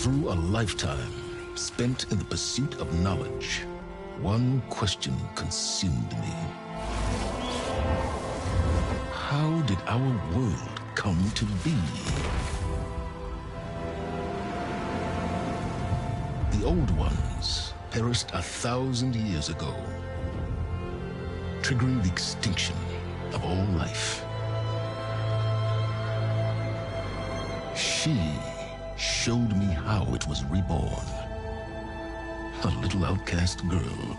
Through a lifetime spent in the pursuit of knowledge, one question consumed me. How did our world come to be? The old ones perished 1,000 years ago, triggering the extinction of all life. She showed me how it was reborn. A little outcast girl,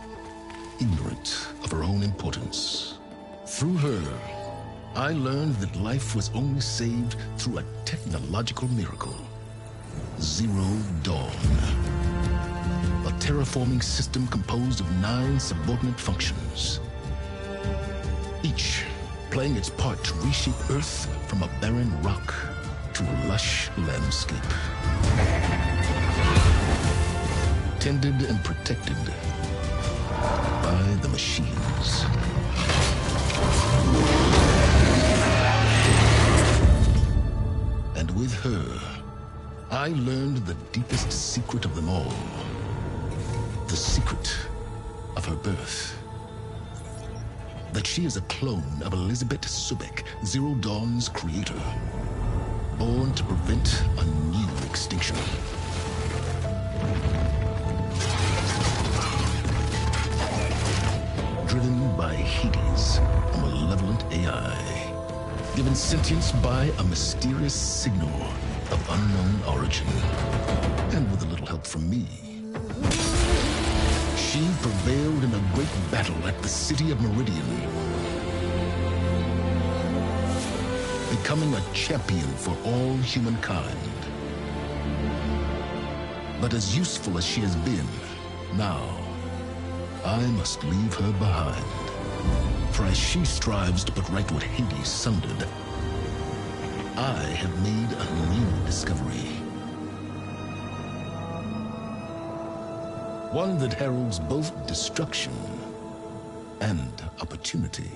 ignorant of her own importance. Through her, I learned that life was only saved through a technological miracle. Zero Dawn. A terraforming system composed of 9 subordinate functions, each playing its part to reshape Earth from a barren rock to a lush landscape. Tended and protected by the machines. And with her, I learned the deepest secret of them all. The secret of her birth. That she is a clone of Elizabeth Subek, Zero Dawn's creator. Born to prevent a new extinction. Driven by Hades, a malevolent AI. Given sentience by a mysterious signal of unknown origin. And with a little help from me, she prevailed in a great battle at the city of Meridian, becoming a champion for all humankind. But as useful as she has been, now I must leave her behind. For as she strives to put right what Hades sundered, I have made a new discovery. One that heralds both destruction and opportunity.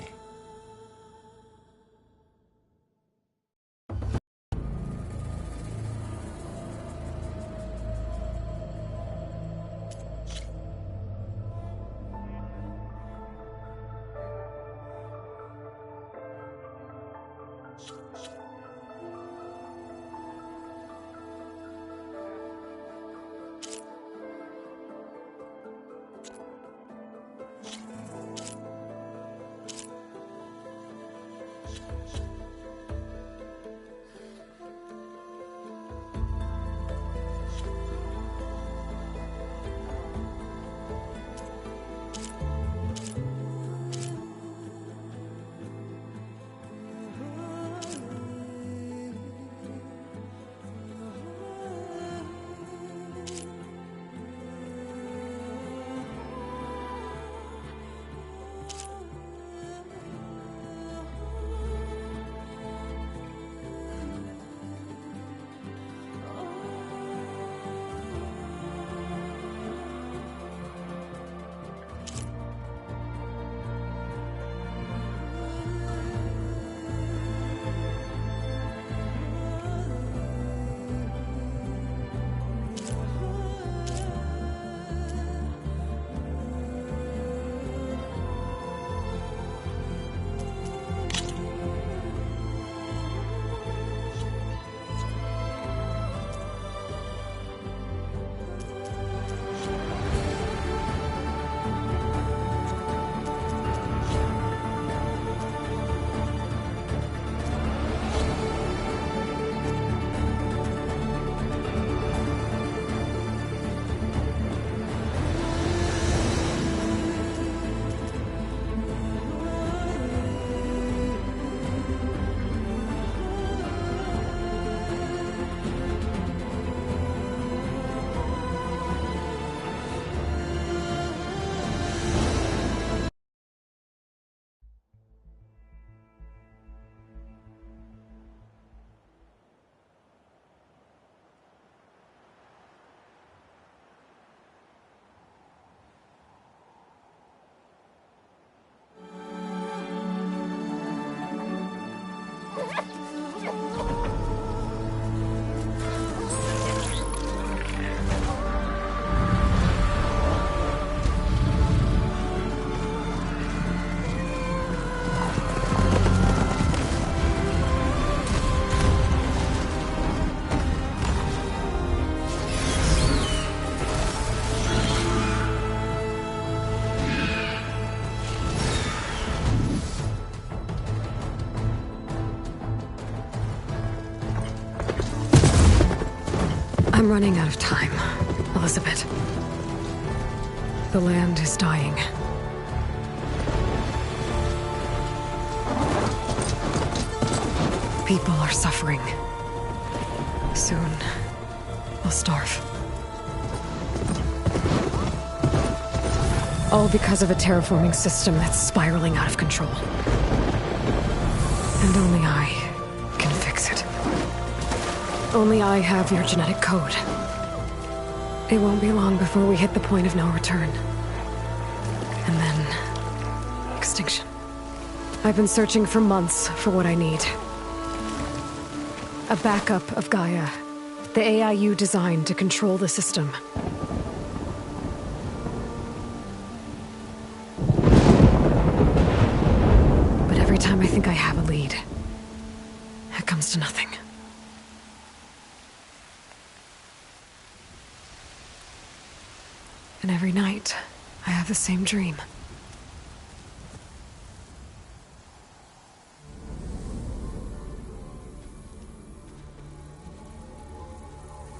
I'm running out of time, Elizabeth. The land is dying. People are suffering. Soon, they'll starve. All because of a terraforming system that's spiraling out of control. And only I can fix it. Only I have your genetic code. It won't be long before we hit the point of no return. And then... extinction. I've been searching for months for what I need. A backup of Gaia. The AIU designed to control the system. But every time I think I have a lead, it comes to nothing. And every night, I have the same dream.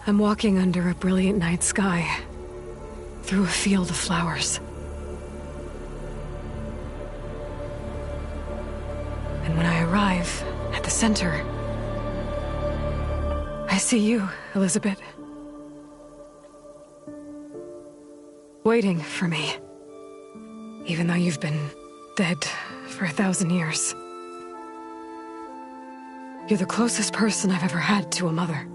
I'm walking under a brilliant night sky, through a field of flowers. And when I arrive at the center, I see you, Elizabeth. Waiting for me. Even though you've been dead for 1,000 years. You're the closest person I've ever had to a mother.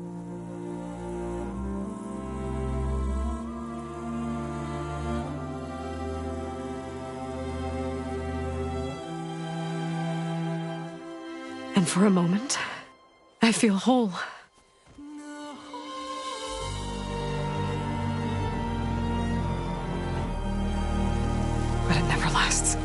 And for a moment, I feel whole. But it never lasts.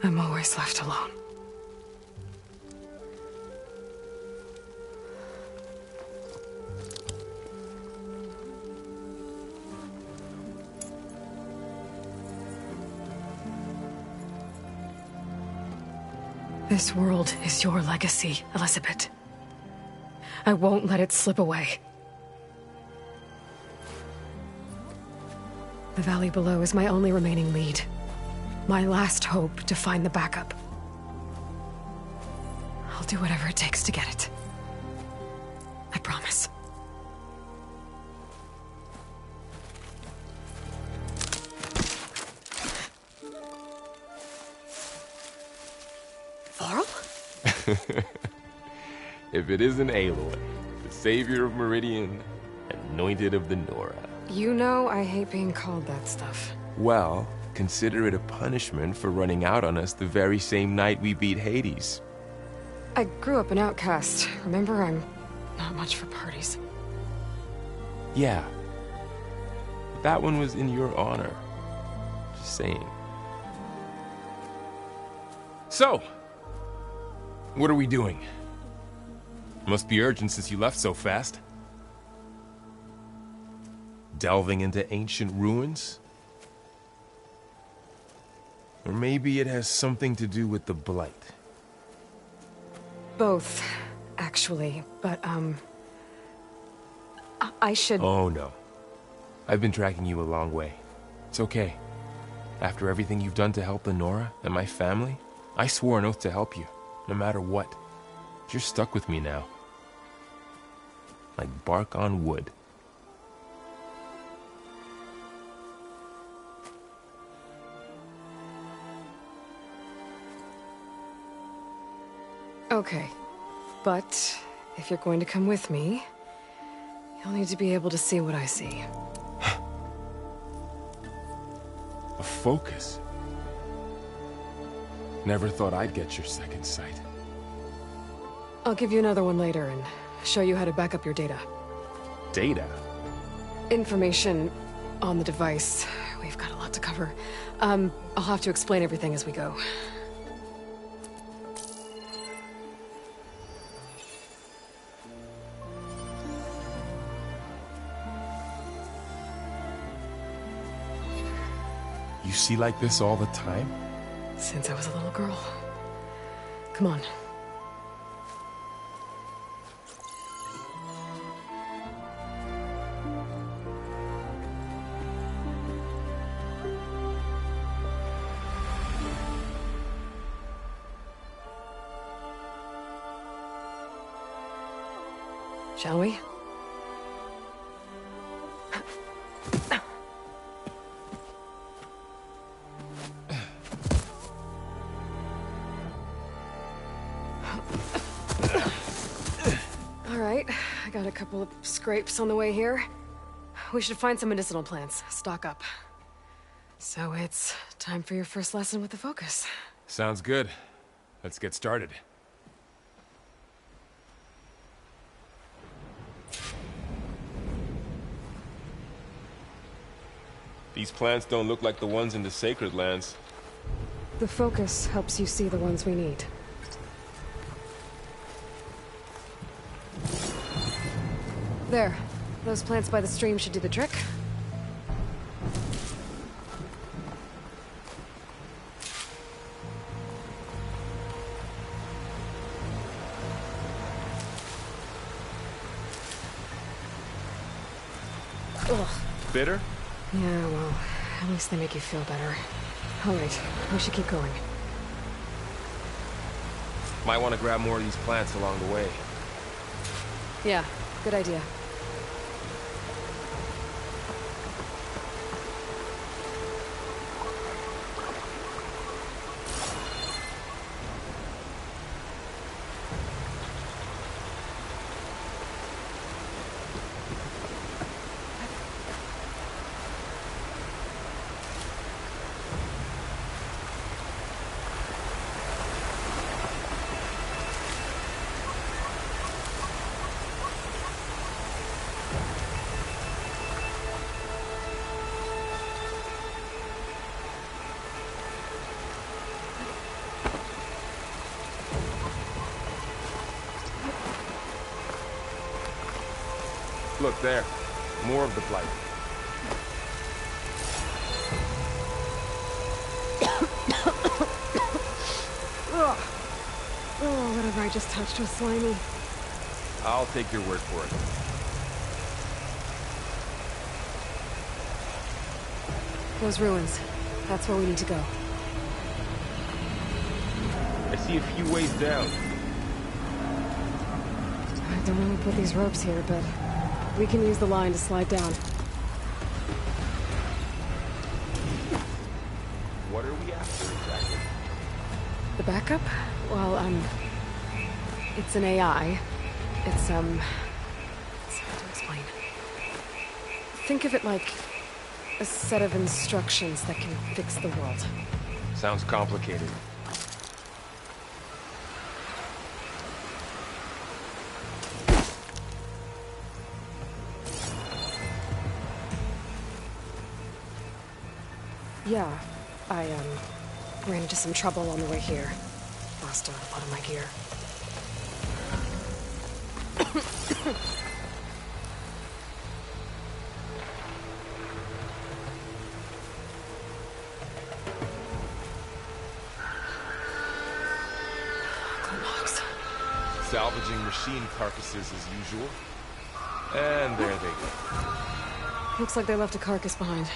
I'm always left alone. This world is your legacy, Elizabeth. I won't let it slip away. The valley below is my only remaining lead. My last hope to find the backup. I'll do whatever it takes to get it. I promise. Varl? If it isn't Aloy, the savior of Meridian, anointed of the Nora. You know I hate being called that stuff. Well, consider it a punishment for running out on us the very same night we beat Hades. I grew up an outcast. Remember, I'm not much for parties. Yeah. But that one was in your honor. Just saying. So, what are we doing? Must be urgent since you left so fast. Delving into ancient ruins? Or maybe it has something to do with the Blight. Both, actually, but, I should... Oh, no. I've been tracking you a long way. It's okay. After everything you've done to help the Nora and my family, I swore an oath to help you, no matter what. You're stuck with me now. Like bark on wood. Okay, but if you're going to come with me, you'll need to be able to see what I see. A focus? Never thought I'd get your second sight. I'll give you another one later and show you how to back up your data. Data? Information on the device we've got a lot to cover. I'll have to explain everything as we go. You see like this all the time? Since I was a little girl. Come on. Shall we? All right, I got a couple of scrapes on the way here. We should find some medicinal plants, stock up. So it's time for your first lesson with the Focus. Sounds good. Let's get started. These plants don't look like the ones in the Sacred Lands. The Focus helps you see the ones we need. There. Those plants by the stream should do the trick. Ugh. Bitter? Yeah, well, at least they make you feel better. All right, we should keep going. Might want to grab more of these plants along the way. Yeah, good idea. Look there. More of the blight. Ugh. Oh, whatever I just touched was slimy. I'll take your word for it. Those ruins. That's where we need to go. I see a few ways down. I don't know who put these ropes here, but we can use the line to slide down. What are we after exactly? The backup? Well, it's an AI. It's hard to explain. Think of it like a set of instructions that can fix the world. Sounds complicated. Yeah, I, ran into some trouble on the way here. Lost a lot of my gear. Logs. Salvaging machine carcasses as usual. And there they go. Looks like they left a carcass behind.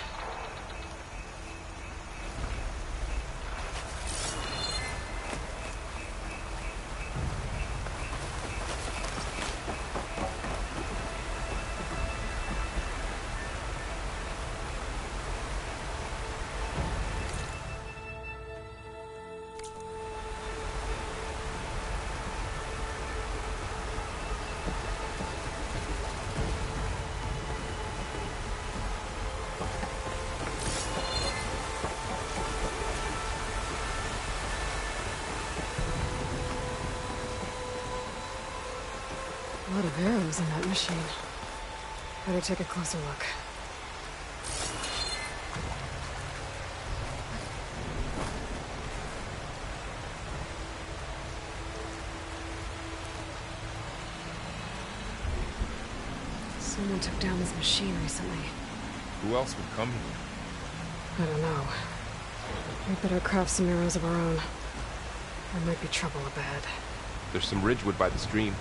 A lot of arrows in that machine. Better take a closer look. Someone took down this machine recently. Who else would come here? I don't know. We better craft some arrows of our own. There might be trouble ahead. There's some ridgewood by the stream.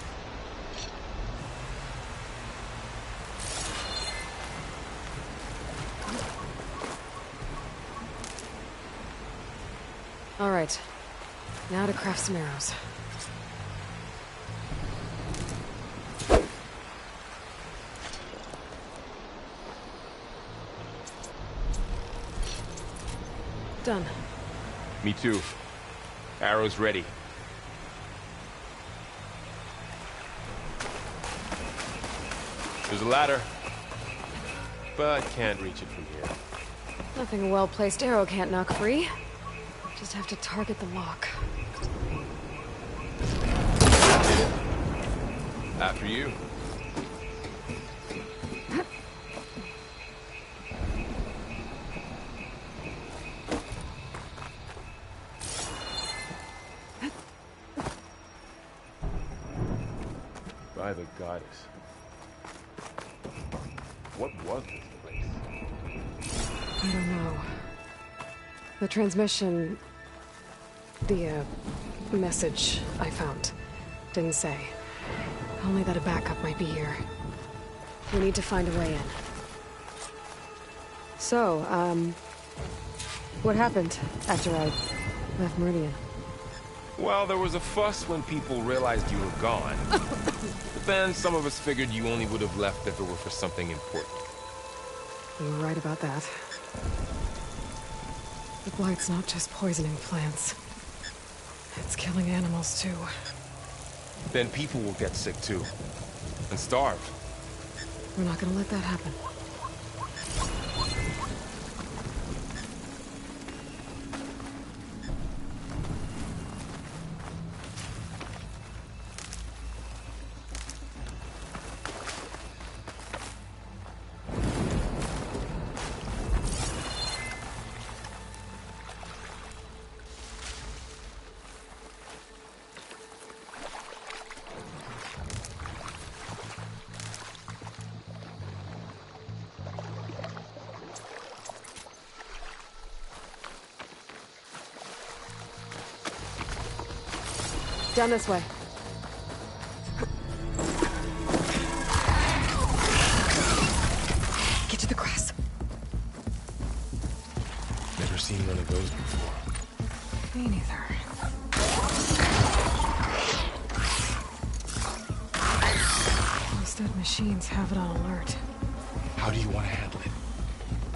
All right. Now to craft some arrows. Done. Me too. Arrows ready. There's a ladder, but can't reach it from here. Nothing a well-placed arrow can't knock free. Just have to target the lock. After you. By the goddess. What was this place? I don't know. The transmission... The, message I found didn't say. Only that a backup might be here. We need to find a way in. So, what happened after I left Meridian? Well, there was a fuss when people realized you were gone. But then some of us figured you only would have left if it were for something important. You were right about that. The blight's not just poisoning plants. It's killing animals, too. Then people will get sick, too. And starve. We're not gonna let that happen. Down this way. Get to the grass. Never seen one of those before. Me neither. Those dead machines have it on alert. How do you want to handle it?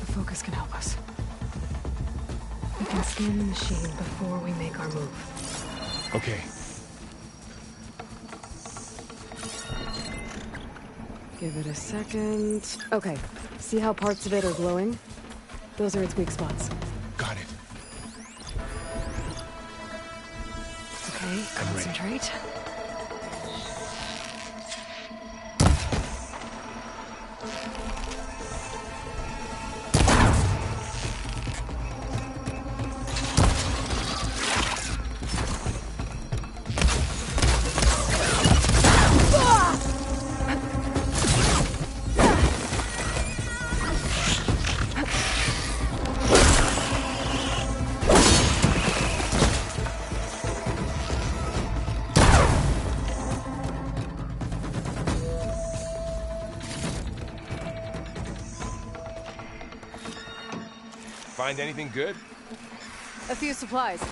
The focus can help us. We can scan the machine before we make our move. Okay. Give it a second. Okay. See how parts of it are glowing? Those are its weak spots. Got it. Okay, concentrate. Find anything good? A few supplies.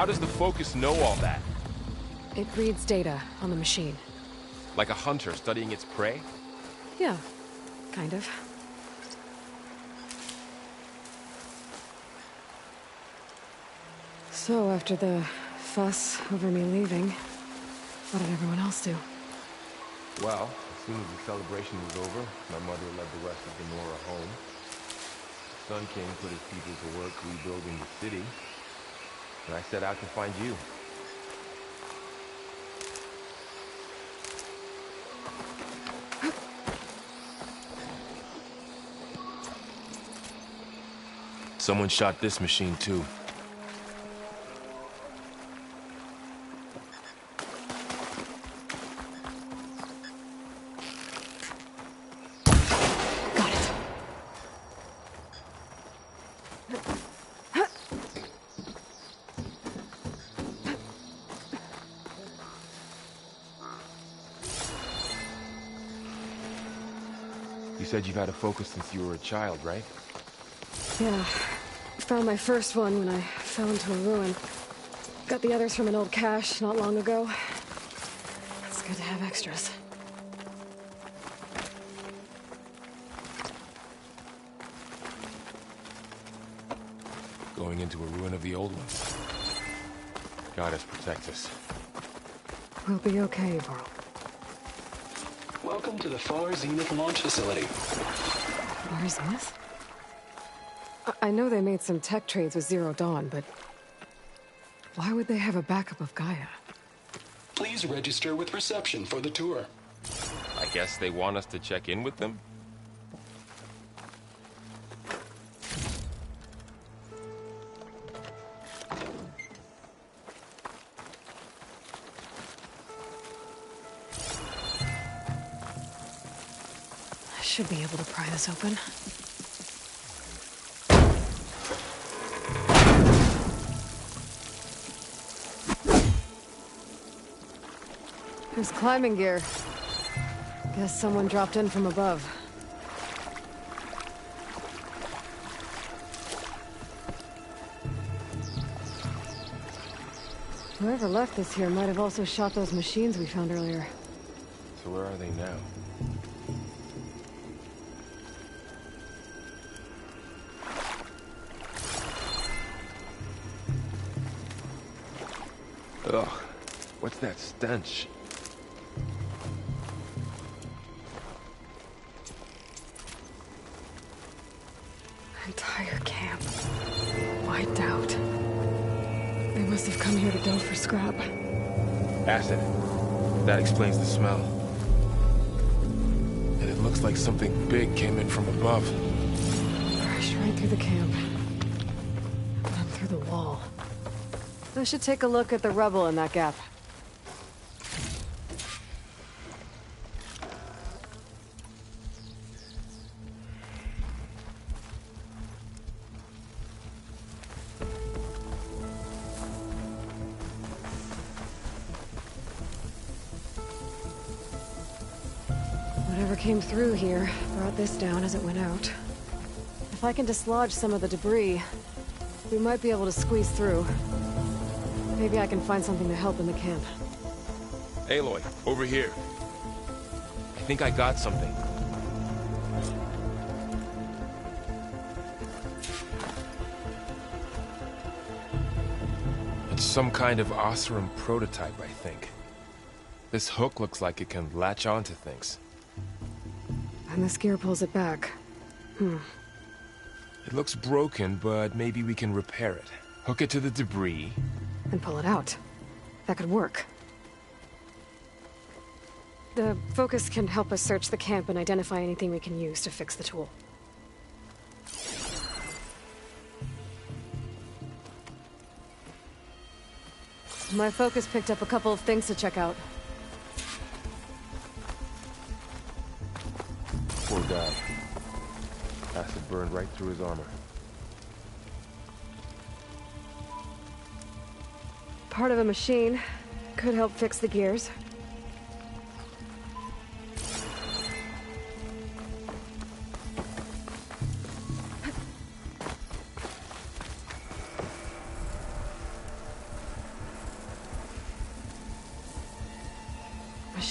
How does the Focus know all that? It reads data on the machine. Like a hunter studying its prey? Yeah, kind of. So, after the fuss over me leaving, what did everyone else do? Well, as soon as the celebration was over, my mother led the rest of the Nora home. The Sun King put his people to work rebuilding the city, and I set out to find you. Someone shot this machine too. Got it. You said you've had a Focus since you were a child, right? Yeah. Found my first one when I fell into a ruin. Got the others from an old cache not long ago. It's good to have extras. Going into a ruin of the old ones. Goddess protect us. We'll be okay, Varl. Welcome to the Far Zenith launch facility. Far Zenith? I know they made some tech trades with Zero Dawn, but why would they have a backup of Gaia? Please register with reception for the tour. I guess they want us to check in with them? I should be able to pry this open. There's climbing gear. Guess someone dropped in from above. Whoever left this here might have also shot those machines we found earlier. So where are they now? Ugh, what's that stench? Entire camp. Wiped out. They must have come here to delve for scrap. Acid. That explains the smell. And it looks like something big came in from above. Crashed right through the camp. And then through the wall. I should take a look at the rubble in that gap. Whatever came through here brought this down as it went out. If I can dislodge some of the debris, we might be able to squeeze through. Maybe I can find something to help in the camp. Aloy, over here. I think I got something. It's some kind of Oseram prototype, I think. This hook looks like it can latch onto things. And this gear pulls it back. It looks broken, but maybe we can repair it. Hook it to the debris. And pull it out. That could work. The Focus can help us search the camp and identify anything we can use to fix the tool. My Focus picked up a couple of things to check out. Poor guy. Acid burned right through his armor. Part of a machine. Could help fix the gears.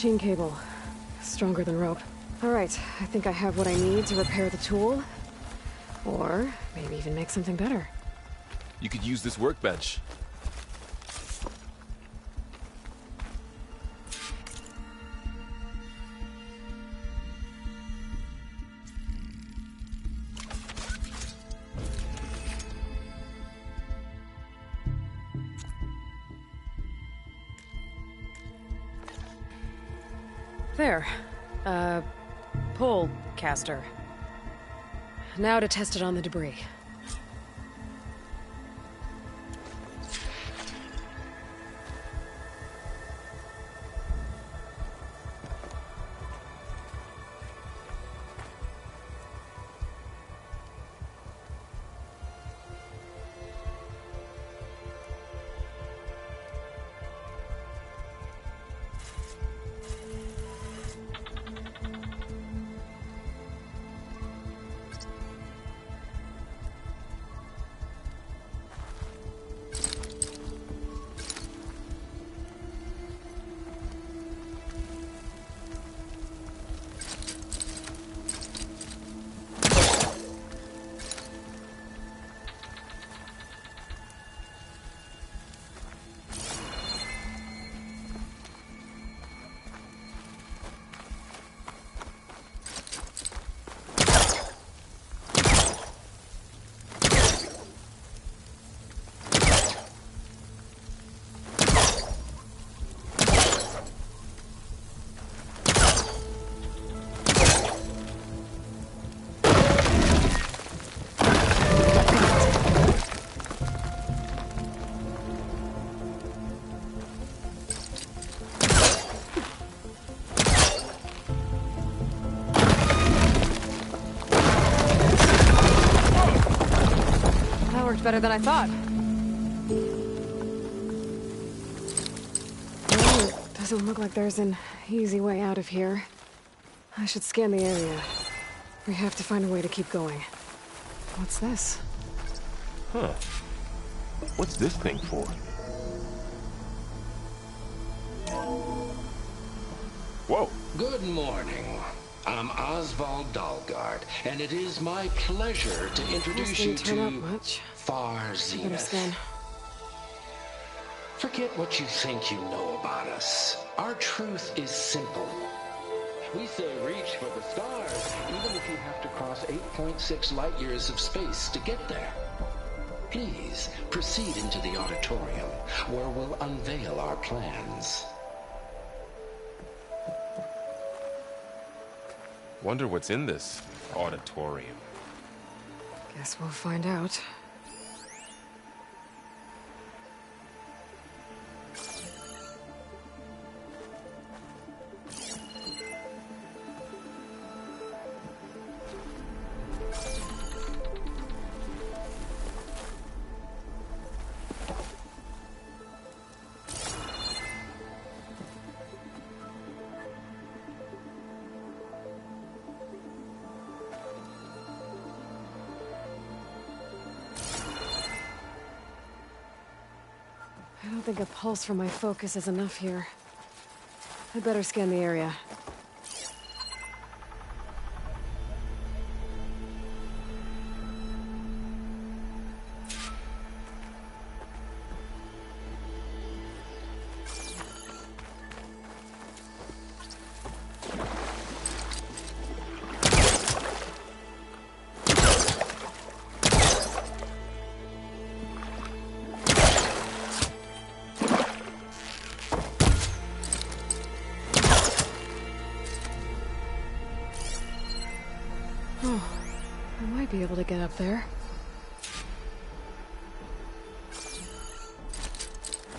machine cable. Stronger than rope. Alright, I think I have what I need to repair the tool. Or maybe even make something better. You could use this workbench. There. Pull caster. Now to test it on the debris. Better than I thought. Oh, doesn't look like there's an easy way out of here. I should scan the area. We have to find a way to keep going. What's this? Huh. What's this thing for? Whoa. Good morning. I'm Oswald Dalgard, and it is my pleasure to introduce you Didn't turn out to much. Far Better Zenith. scan. Forget what you think you know about us. Our truth is simple. We say reach for the stars, even if you have to cross 8.6 light years of space to get there. Please proceed into the auditorium, where we'll unveil our plans. Wonder what's in this auditorium. Guess we'll find out. I don't think a pulse from my focus is enough here. I'd better scan the area. Oh, I might be able to get up there.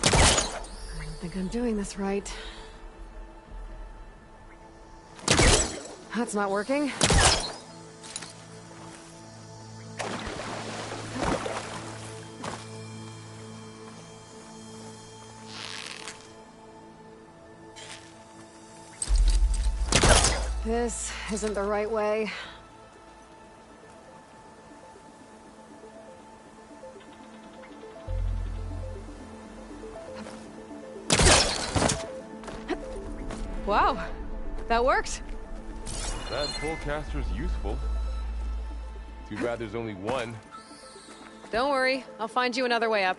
I don't think I'm doing this right. That's not working. This isn't the right way. Wow, that worked. That pullcaster's useful. Too bad there's only one. Don't worry, I'll find you another way up.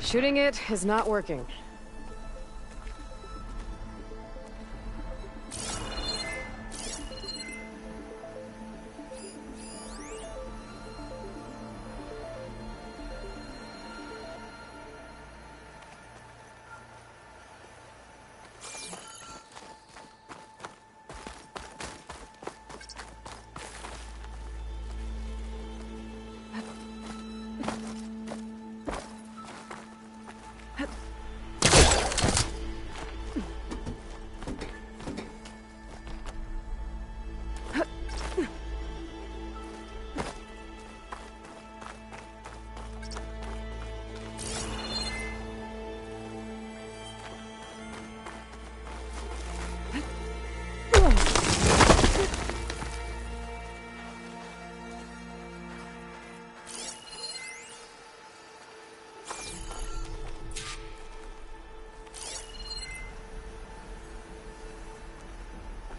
Shooting it is not working.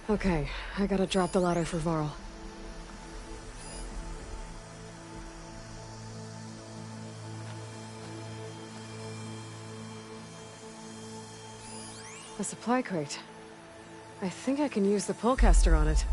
Okay, I gotta drop the ladder for Varl. A supply crate. I think I can use the pullcaster on it.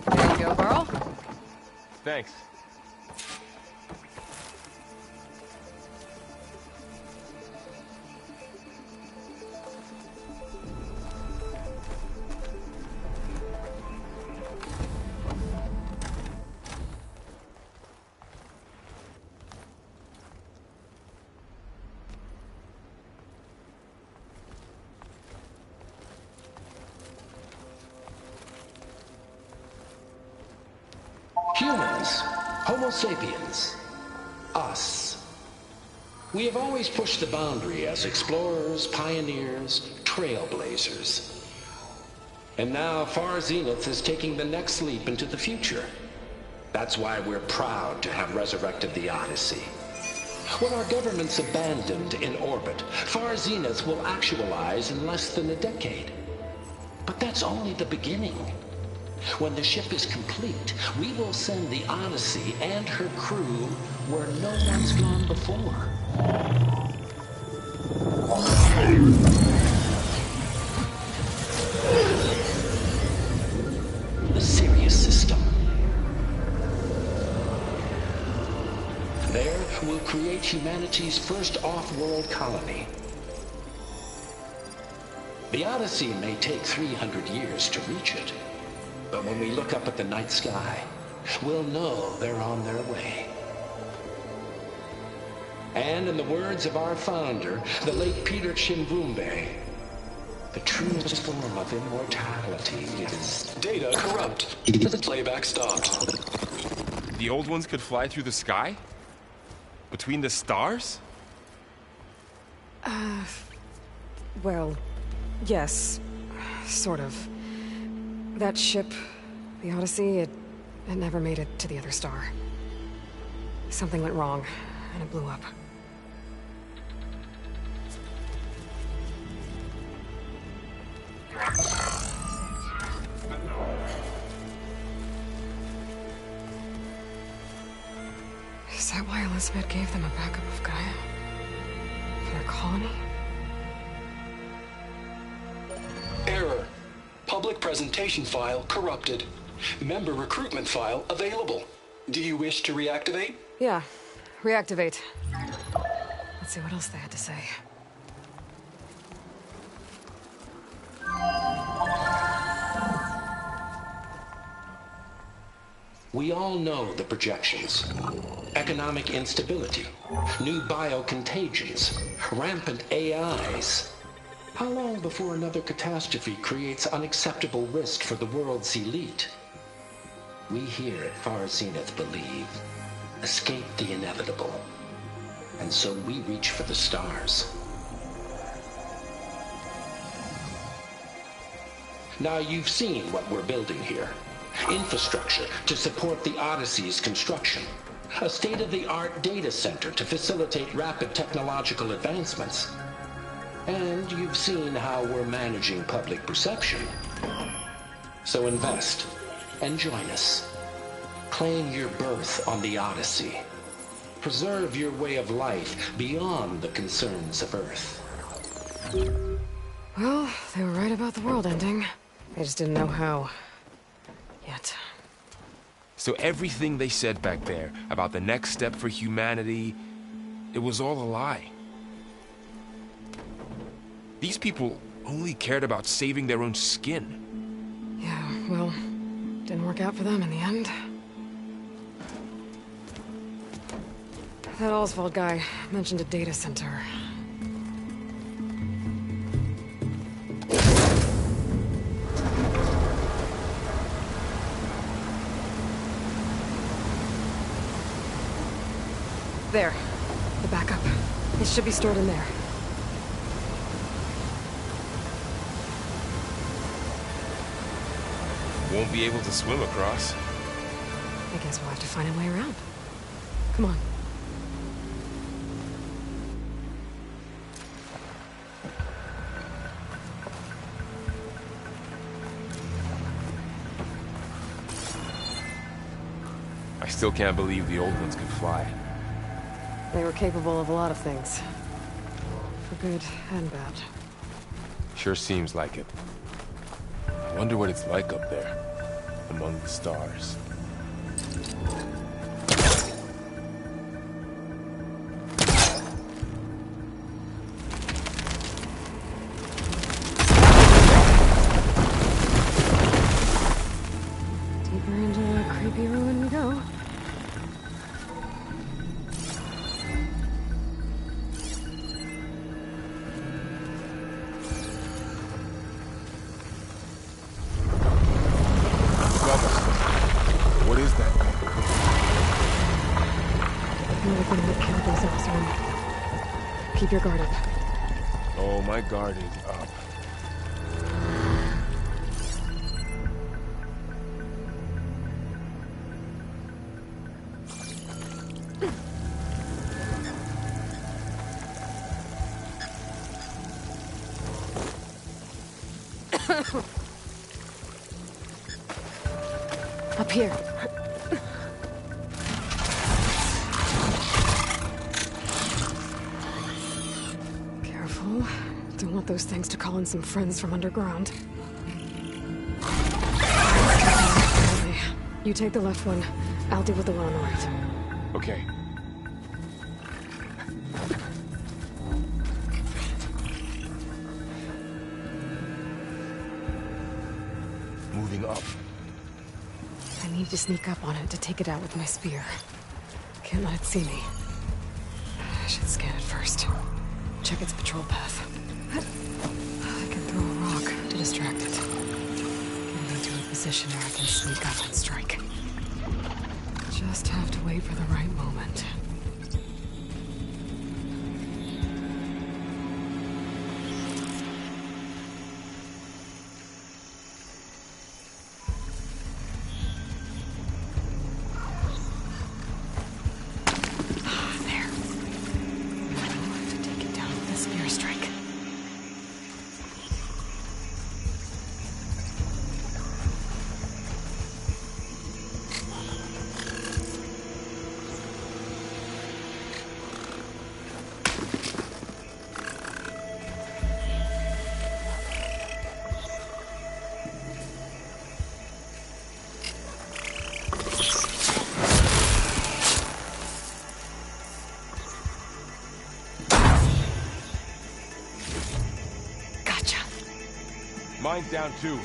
There you go, Varl. Thanks. Humans, Homo sapiens, us. We have always pushed the boundary as explorers, pioneers, trailblazers. And now Far Zenith is taking the next leap into the future. That's why we're proud to have resurrected the Odyssey. When our government's abandoned in orbit, Far Zenith will actualize in less than a decade. But that's only the beginning. When the ship is complete, we will send the Odyssey and her crew where no one's gone before. The Sirius system. There, we'll create humanity's first off-world colony. The Odyssey may take 300 years to reach it. But when we look up at the night sky, we'll know they're on their way. And in the words of our founder, the late Peter Chimbumbe, the truest form of immortality is... Data corrupt. Playback stopped. The old ones could fly through the sky? Between the stars? Well, yes. Sort of. That ship, the Odyssey, it never made it to the other star. Something went wrong, and it blew up. Is that why Elizabeth gave them a backup of Gaia? For their colony? Error. Public presentation file corrupted. Member recruitment file available. Do you wish to reactivate? Yeah, reactivate. Let's see what else they had to say. We all know the projections. Economic instability, new biocontagions, rampant AIs. How long before another catastrophe creates unacceptable risk for the world's elite? We here at Far Zenith believe, escape the inevitable. And so we reach for the stars. Now you've seen what we're building here. Infrastructure to support the Odyssey's construction. A state-of-the-art data center to facilitate rapid technological advancements. And you've seen how we're managing public perception. So invest and join us. Claim your berth on the Odyssey. Preserve your way of life beyond the concerns of Earth. Well, they were right about the world ending. They just didn't know how. Yet. So everything they said back there about the next step for humanity, it was all a lie. These people only cared about saving their own skin. Yeah, well, didn't work out for them in the end. That Oswald guy mentioned a data center. There. The backup. It should be stored in there. Won't be able to swim across. I guess we'll have to find a way around. Come on. I still can't believe the old ones could fly. They were capable of a lot of things. For good and bad. Sure seems like it. I wonder what it's like up there, among the stars. Deeper into the creepy ruin we go. What is that thing? Might have been what killed those Oxford. Keep your guard up. Oh, my guard is up. Up here. Careful. Don't want those things to call in some friends from underground. You take the left one. I'll deal with the one on the right. Okay. Moving up. I need to sneak up on it to take it out with my spear. Can't let it see me. I should scan it first. Check its patrol path. I can throw a rock to distract it. Get it into a position where I can sneak up and strike. Just have to wait for the right moment. There. Now to take it down with a spear strike. Gotcha. Mine's down too.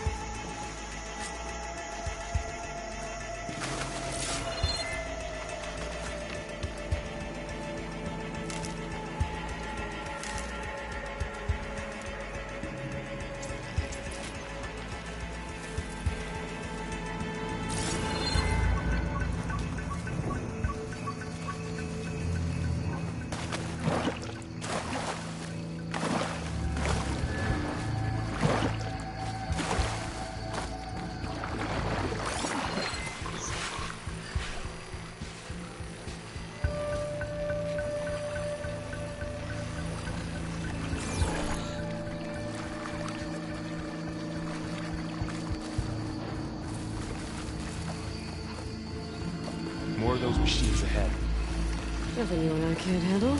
More of those machines ahead. Nothing you and I can't handle.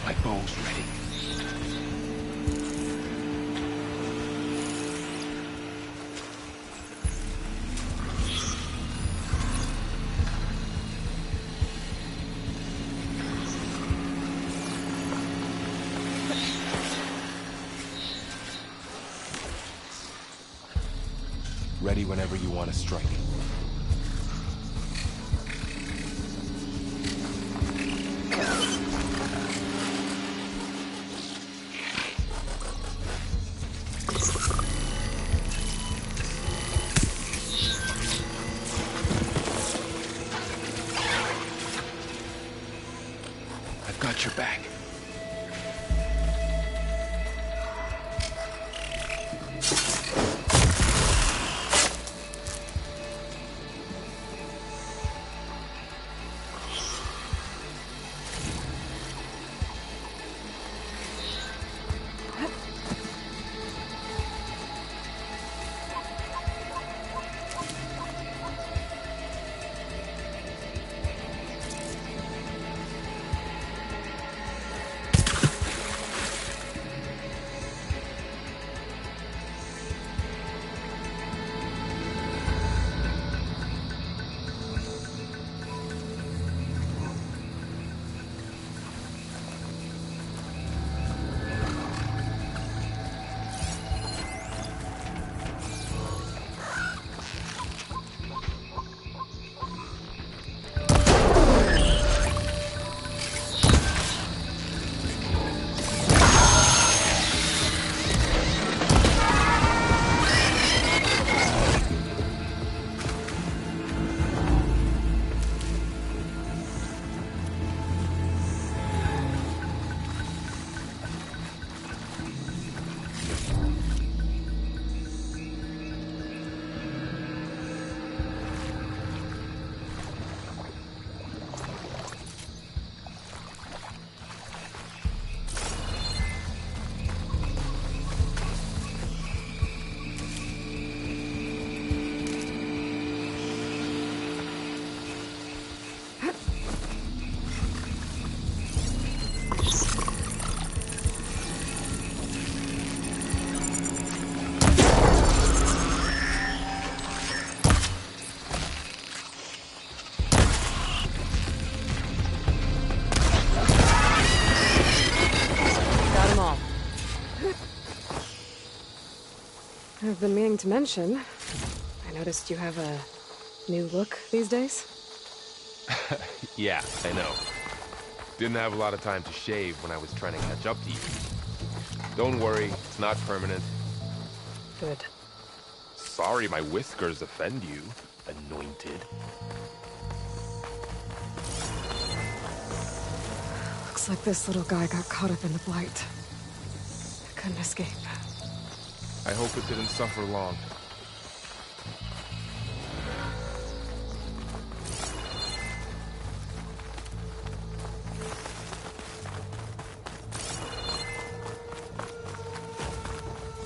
My bow's ready. Ready whenever you want to strike. I've got your back. I've been meaning to mention, I noticed you have a new look these days. Yeah, I know. Didn't have a lot of time to shave when I was trying to catch up to you. Don't worry, it's not permanent. Good. Sorry my whiskers offend you, anointed. Looks like this little guy got caught up in the blight. Couldn't escape. I hope it didn't suffer long.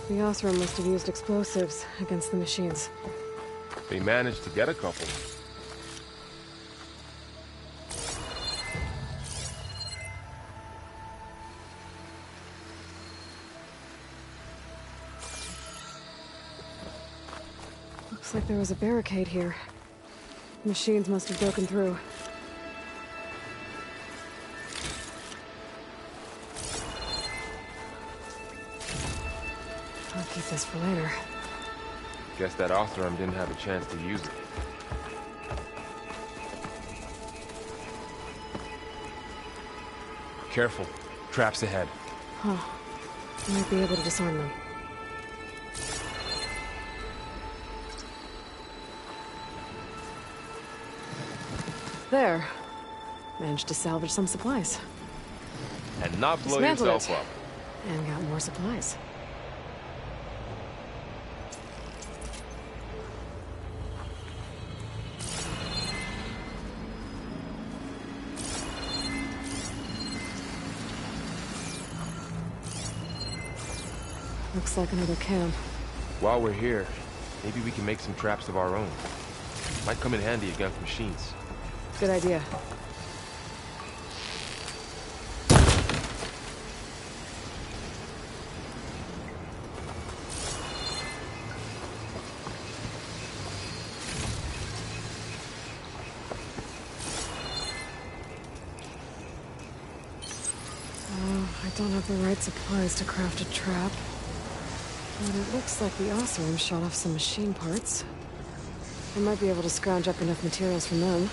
The Osram must have used explosives against the machines. They managed to get a couple. Looks like there was a barricade here. Machines must have broken through. I'll keep this for later. Guess that Oseram didn't have a chance to use it. Careful. Traps ahead. Huh. I might be able to disarm them. There. Managed to salvage some supplies. And not blow Dismantled yourself it. up. And got more supplies. Looks like another camp. While we're here, maybe we can make some traps of our own. Might come in handy against machines. Good idea. I don't have the right supplies to craft a trap. But it looks like the Oseram shot off some machine parts. I might be able to scrounge up enough materials from them.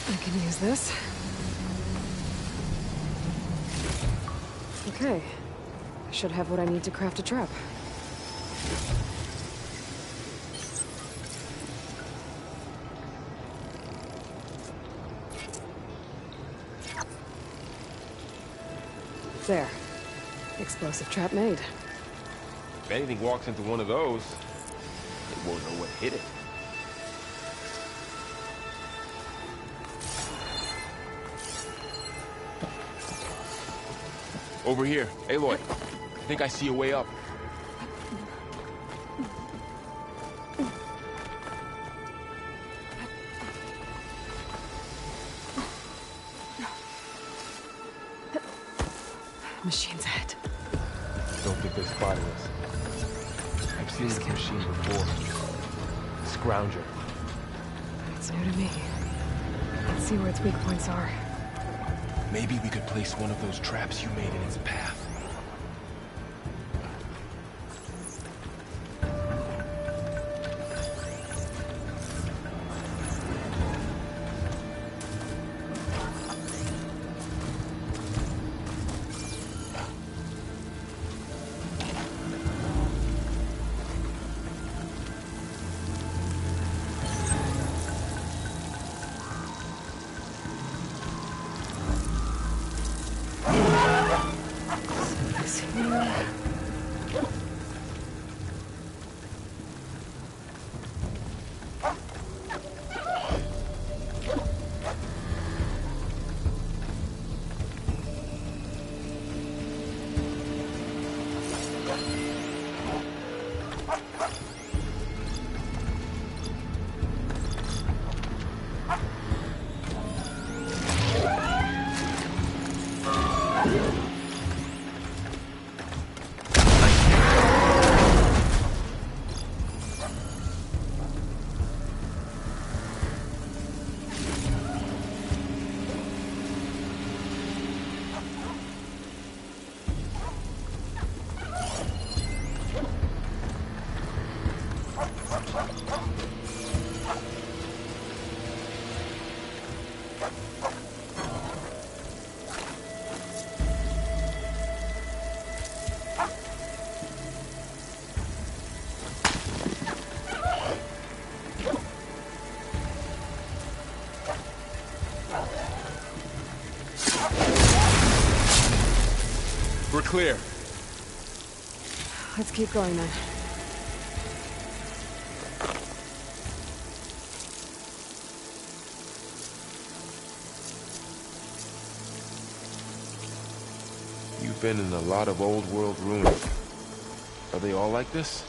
I can use this. Okay. I should have what I need to craft a trap. There. Explosive trap made. If anything walks into one of those, they won't know what hit it. Over here. Aloy, I think I see a way up. Machine's ahead. Don't think they spotted us. I've seen this machine before. Scrounger. It's new to me. Let's see where its weak points are. Maybe we could place one of those traps you made in its path. We're clear. Let's keep going then. been in a lot of old world ruins. Are they all like this?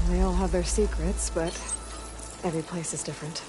They all have their secrets, but every place is different.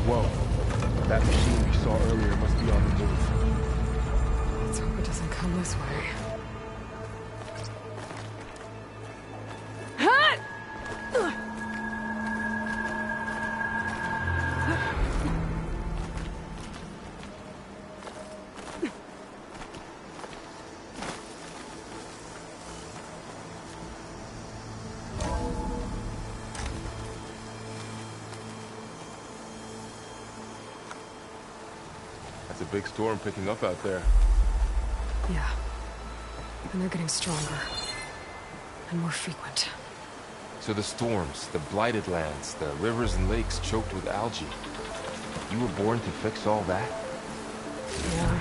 Whoa. That machine we saw earlier must be on the move. Let's hope it doesn't come this way. That's a big storm picking up out there. Yeah. And they're getting stronger. And more frequent. So the storms, the blighted lands, the rivers and lakes choked with algae. You were born to fix all that? Yeah.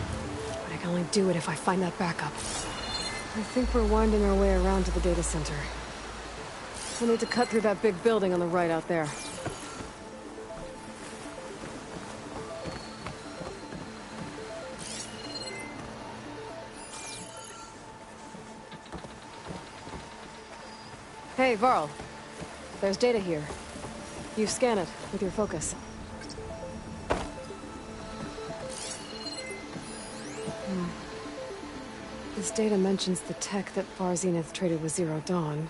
But I can only do it if I find that backup. I think we're winding our way around to the data center. We'll need to cut through that big building on the right out there. Hey, Varl. There's data here. You scan it with your focus. This data mentions the tech that Far Zenith traded with Zero Dawn.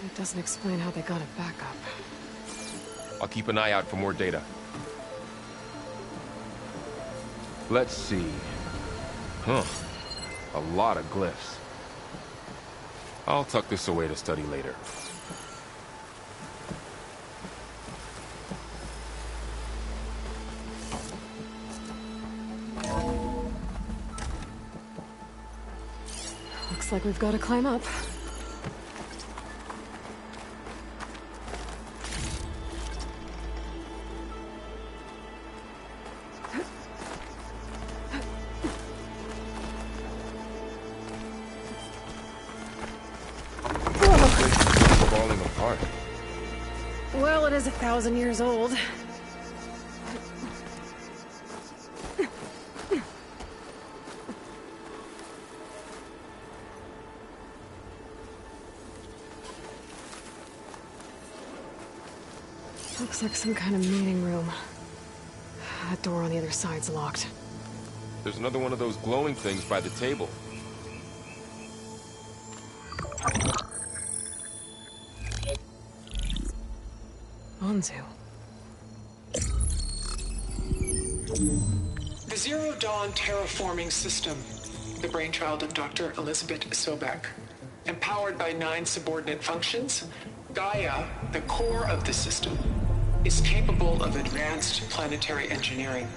It doesn't explain how they got it back up. I'll keep an eye out for more data. Let's see. Huh. A lot of glyphs. I'll tuck this away to study later. Looks like we've got to climb up. Falling apart. Well, it is 1,000 years old. Looks like some kind of meeting room. That door on the other side's locked. There's another one of those glowing things by the table. Anzu. The Zero Dawn terraforming system, the brainchild of Dr. Elizabeth Sobek. Empowered by 9 subordinate functions, Gaia, the core of the system, is capable of advanced planetary engineering,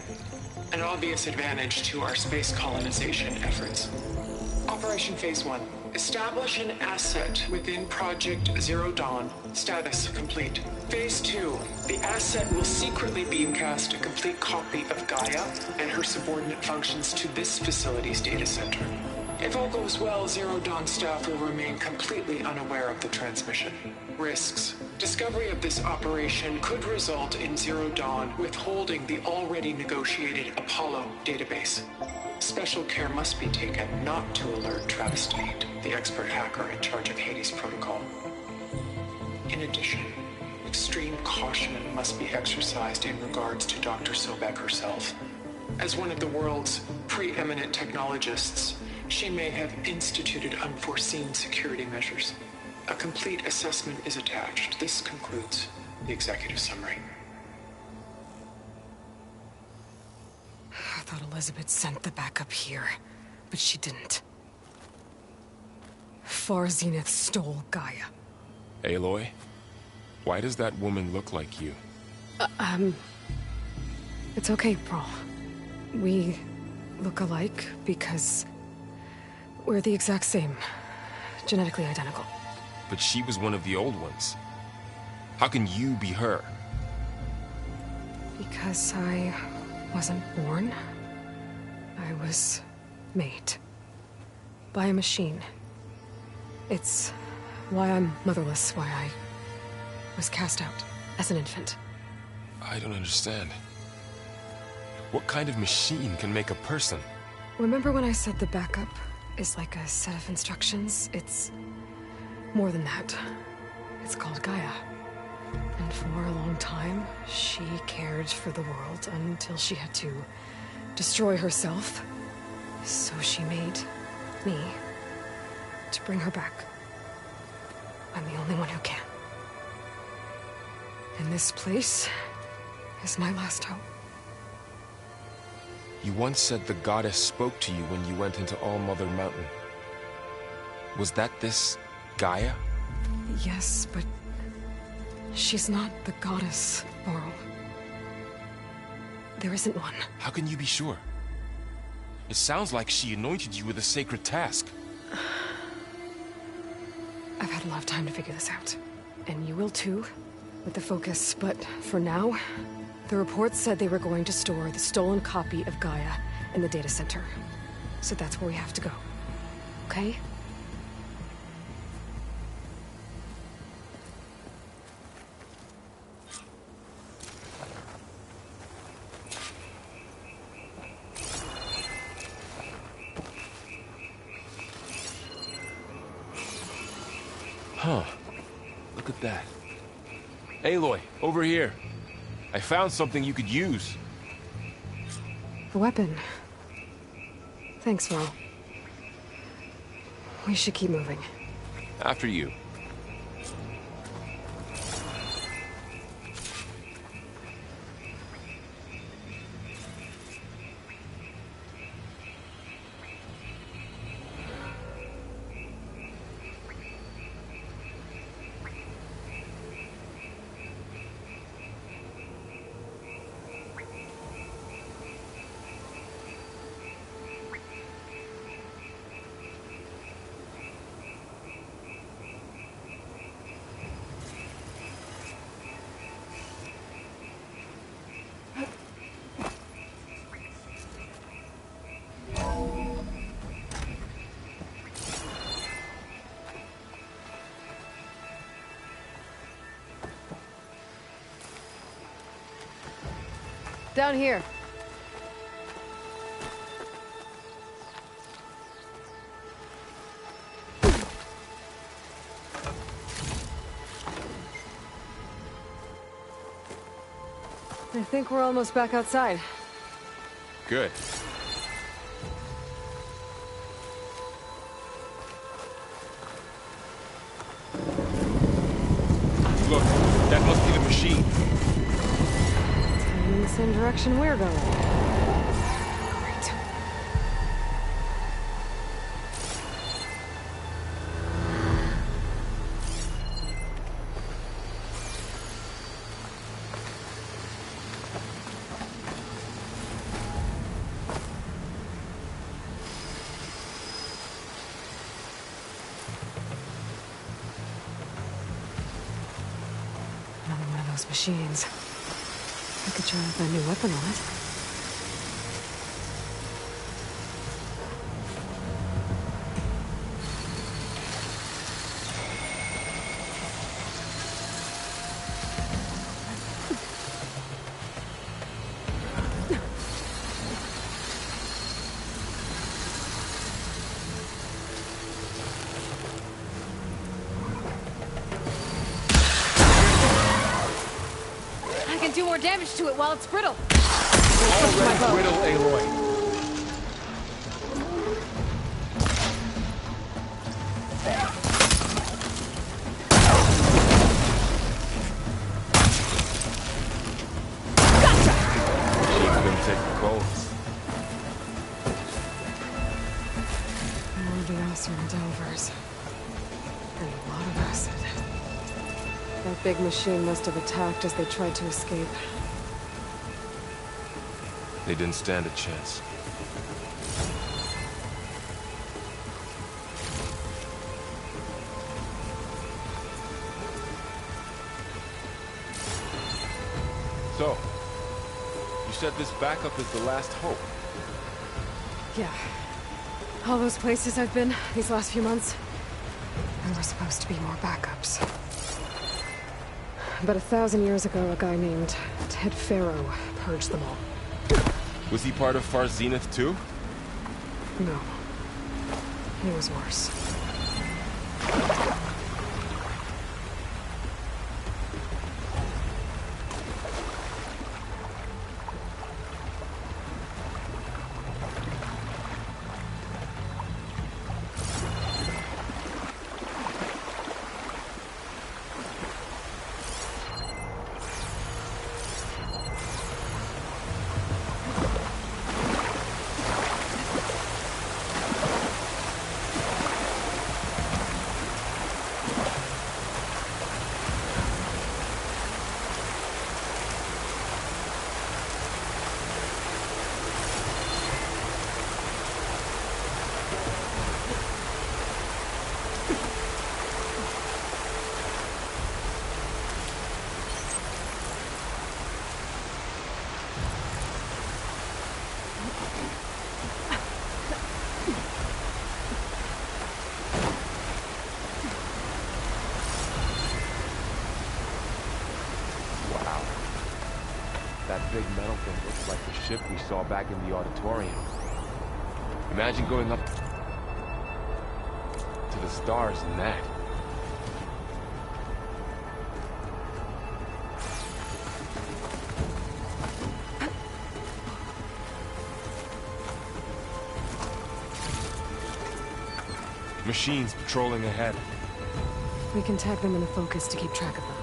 an obvious advantage to our space colonization efforts. Operation Phase 1. Establish an asset within Project Zero Dawn. Status complete. Phase 2. The asset will secretly beamcast a complete copy of Gaia and her subordinate functions to this facility's data center. If all goes well, Zero Dawn staff will remain completely unaware of the transmission. Risks. Discovery of this operation could result in Zero Dawn withholding the already negotiated Apollo database. Special care must be taken not to alert Travis Tate, the expert hacker in charge of Hades Protocol. In addition, extreme caution must be exercised in regards to Dr. Sobek herself. As one of the world's preeminent technologists, she may have instituted unforeseen security measures. A complete assessment is attached. This concludes the executive summary. I thought Elizabeth sent the backup here, but she didn't. Far Zenith stole Gaia. Aloy? Why does that woman look like you? It's okay, Pearl. We look alike because we're the exact same. Genetically identical. But she was one of the old ones. How can you be her? Because I wasn't born. I was made. By a machine. It's why I'm motherless, why I was cast out as an infant. I don't understand. What kind of machine can make a person? Remember when I said the backup is like a set of instructions? It's more than that. It's called Gaia. And for a long time, she cared for the world until she had to destroy herself. So she made me to bring her back. I'm the only one who can. And this place is my last hope. You once said the goddess spoke to you when you went into All-Mother Mountain. Was that this Gaia? Yes, but she's not the goddess, Laurel. There isn't one. How can you be sure? It sounds like she anointed you with a sacred task. I've had a lot of time to figure this out. And you will too, with the focus. But for now, the reports said they were going to store the stolen copy of Gaia in the data center. So that's where we have to go. Okay? Huh. Look at that. Aloy, over here. I found something you could use. A weapon. Thanks, Val. We should keep moving. After you. Down here. I think we're almost back outside. Good. Look, that must be the machine. It's heading in the same direction we're going. Great. Another one of those machines. I could try with that new weapon on it. I can do more damage to it while it's brittle. Already brittle, Aloy. She couldn't take the cold. More of the acid delvers. And a lot of acid. That big machine must have attacked as they tried to escape. They didn't stand a chance. So, you said this backup is the last hope. Yeah. All those places I've been these last few months, there were supposed to be more backups. But 1,000 years ago, a guy named Ted Faro purged them all. Was he part of Far Zenith too? No. He was worse. That big metal thing looks like the ship we saw back in the auditorium. Imagine going up to the stars in that. Machines patrolling ahead. We can tag them in the focus to keep track of them.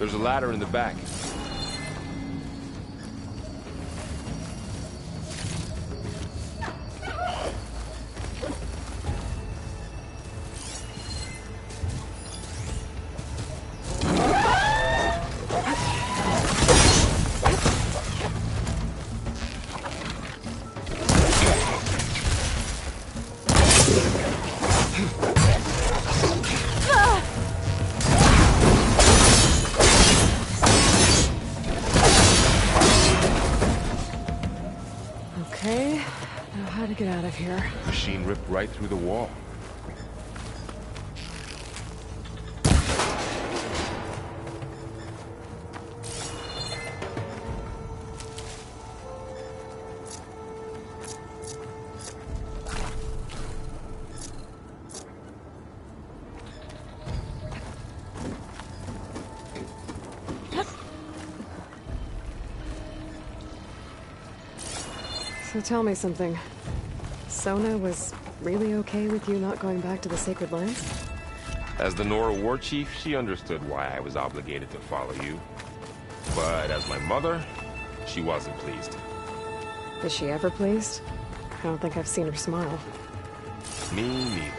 There's a ladder in the back. Okay, now how to get out of here. Machine ripped right through the wall. So tell me something. Sona was really okay with you not going back to the Sacred Lands? As the Nora war chief, she understood why I was obligated to follow you. But as my mother, she wasn't pleased. Is she ever pleased? I don't think I've seen her smile. Me neither.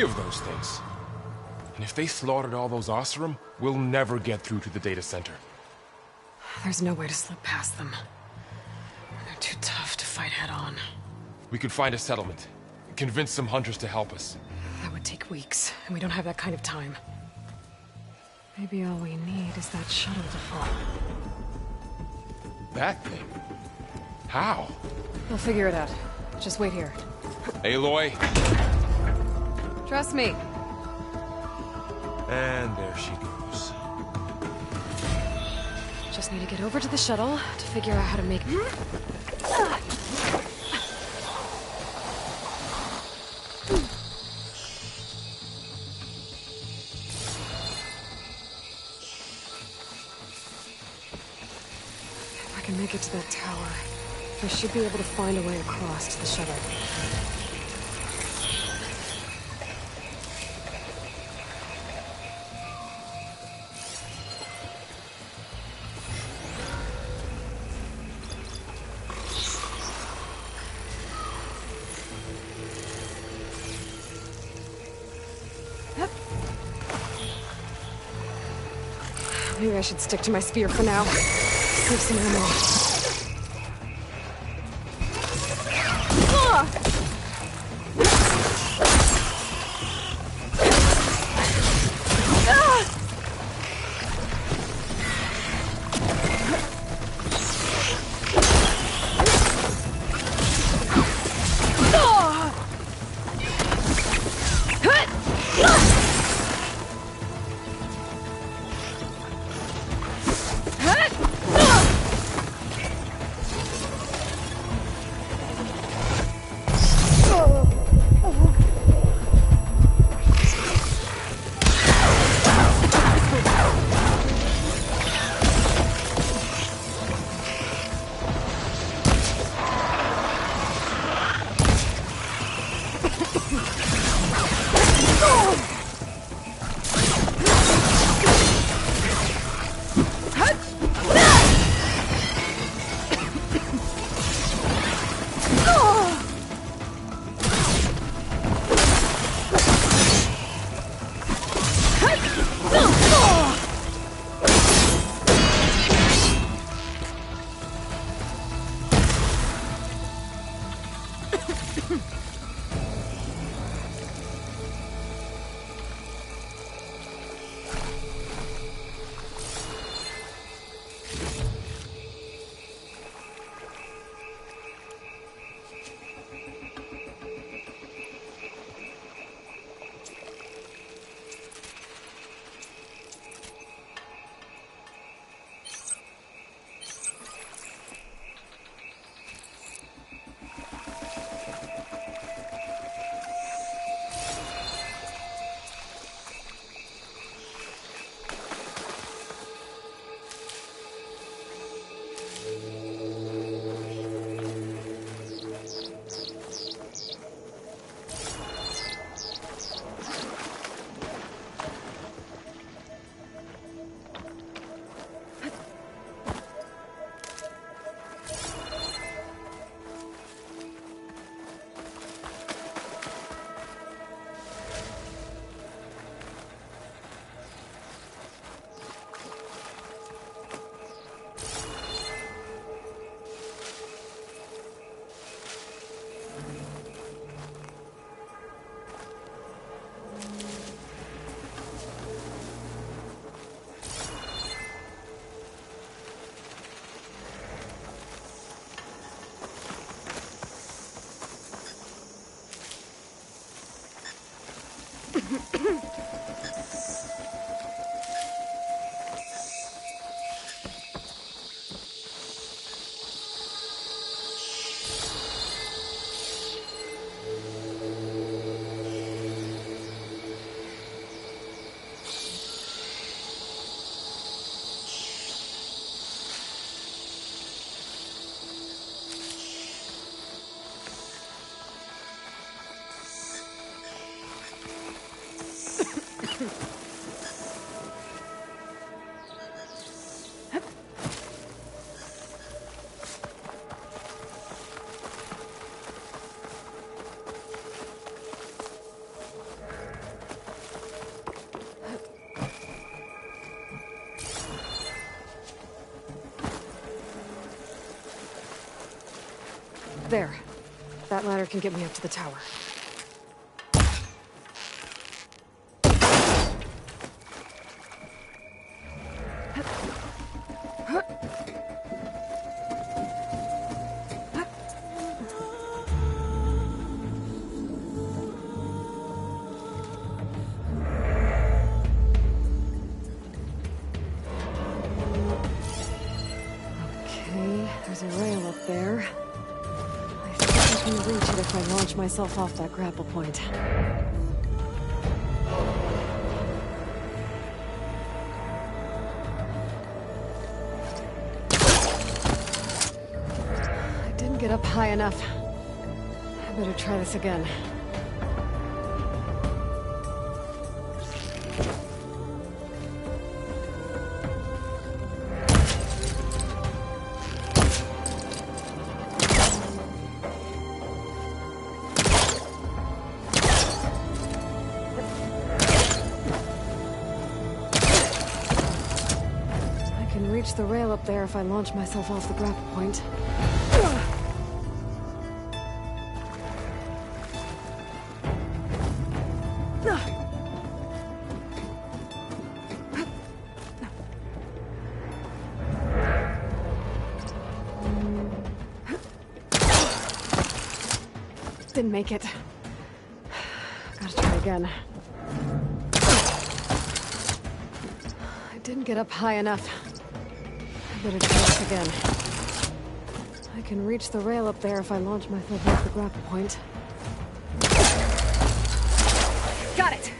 Of those things. And if they slaughtered all those Oseram, we'll never get through to the data center. There's no way to slip past them. They're too tough to fight head-on. We could find a settlement. Convince some hunters to help us. That would take weeks, and we don't have that kind of time. Maybe all we need is that shuttle to fall. That thing? How? We'll figure it out. Just wait here. Aloy. Trust me. And there she goes. Just need to get over to the shuttle to figure out how to make... If I can make it to that tower, I should be able to find a way across to the shuttle. Maybe I should stick to my spear for now. Save some ammo. There. That ladder can get me up to the tower. Okay, there's a rail up there. I think I can reach it if I launch myself off that grapple point. I didn't get up high enough. I better try this again. can reach the rail up there if I launch myself off the grapple point. Didn't make it. Gotta try again. I didn't get up high enough. I better try this again. I can reach the rail up there if I launch myself off the grapple point. Got it!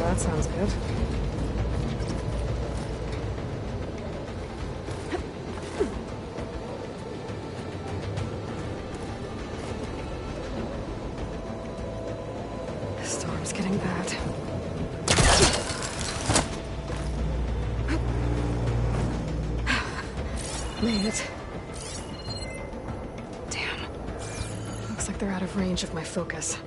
That sounds good. The storm's getting bad. Made it. Damn. Looks like they're out of range of my focus.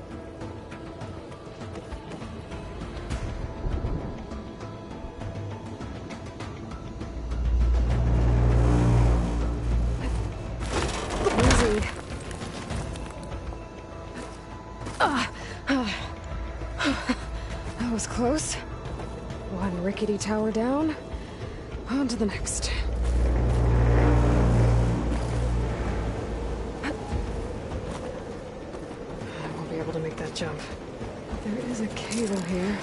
That was close. One rickety tower down. On to the next. I won't be able to make that jump. There is a cable here.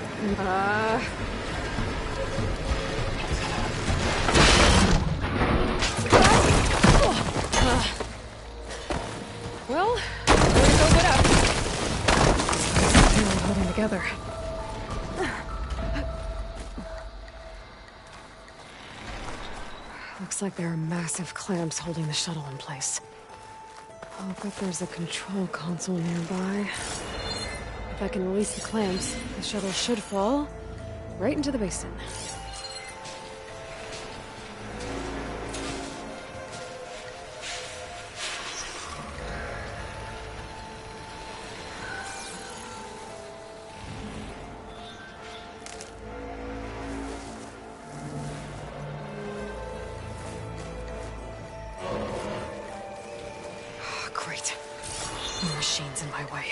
Well, we're gonna go up. Really holding together. Looks like there are massive clamps holding the shuttle in place. I'll bet there's a control console nearby. If I can release the clamps, the shuttle should fall right into the basin. Great. The machine's in my way.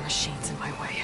machines in my way.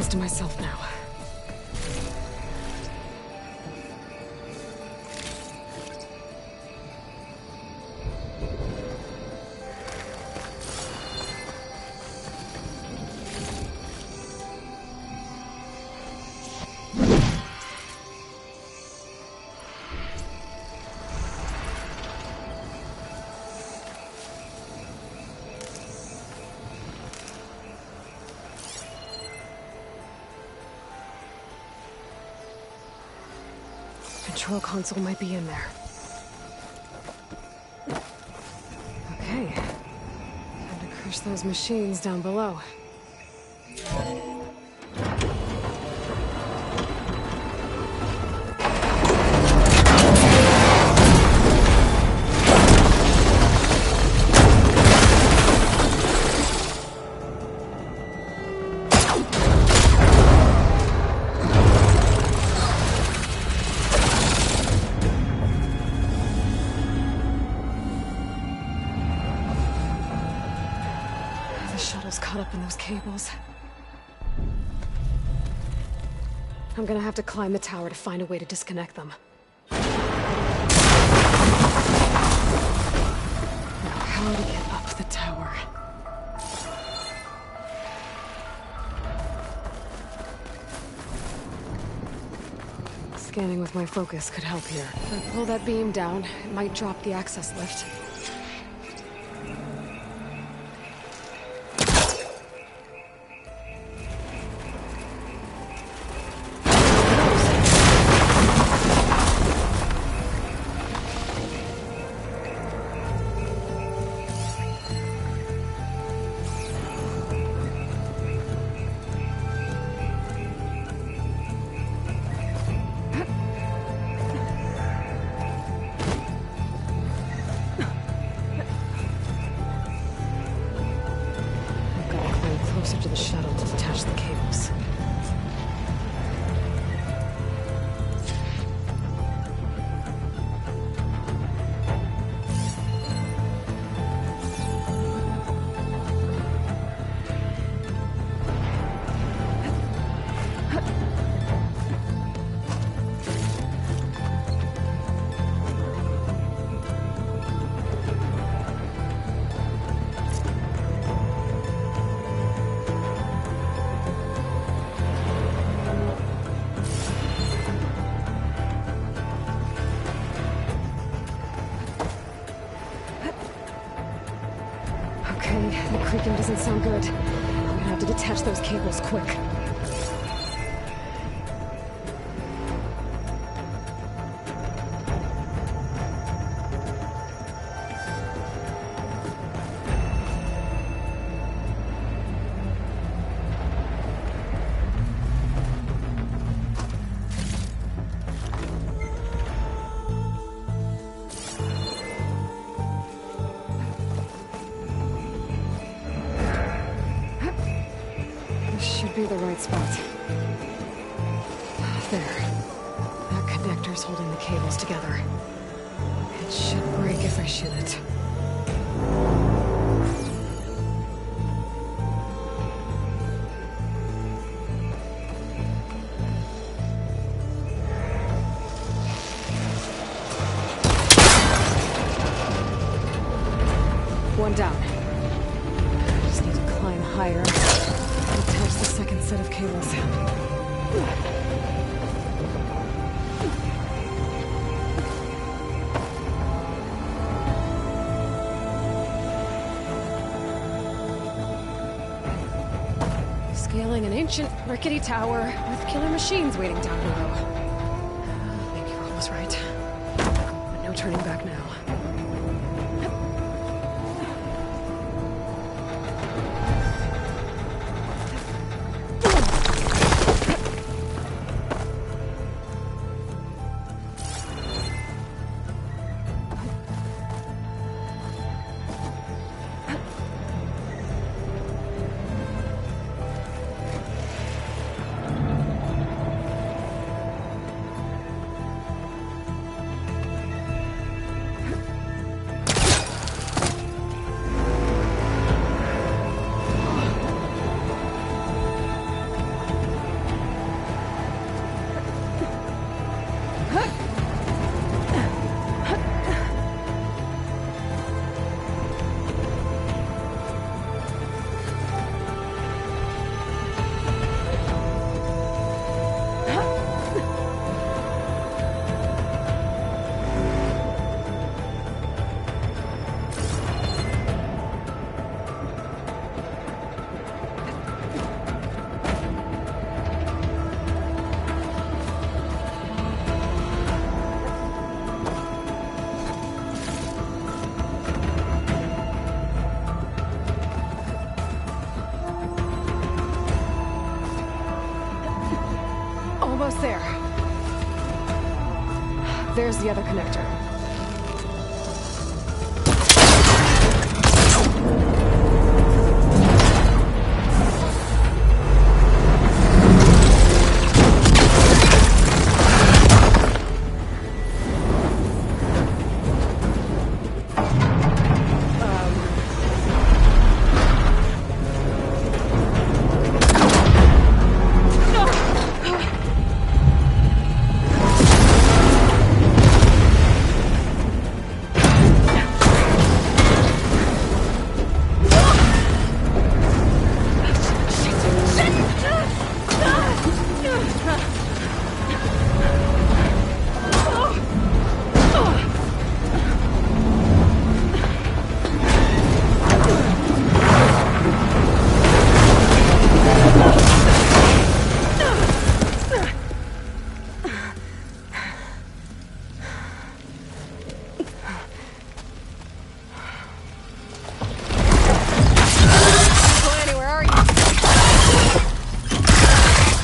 To myself now. Control console might be in there. Okay. Time to crush those machines down below. Caught up in those cables. I'm gonna have to climb the tower to find a way to disconnect them. Now, how to get up the tower? Scanning with my focus could help here. If I pull that beam down, it might drop the access lift. Closer to the shuttle to detach the cables. creaking doesn't sound good. I'm gonna have to detach those cables quick. Should be the right spot. There. That connector's holding the cables together. It should break if I shoot it. One down. I just need to climb higher. Attach the second set of cables. Scaling an ancient rickety tower with killer machines waiting down below. Maybe Rob was right. But no turning back now. Almost there. There's the other connector.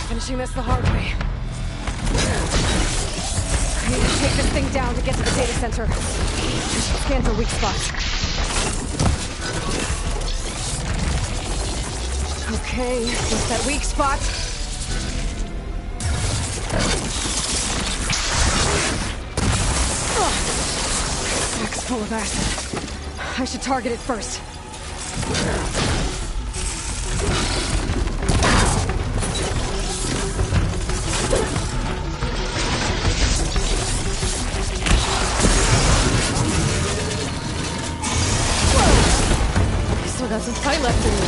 Finishing this the hard way. I need to take this thing down to get to the data center. Scan for weak spots. Okay, what's that weak spot? Sack's full of acid. I should target it first. Still got some fight left in me.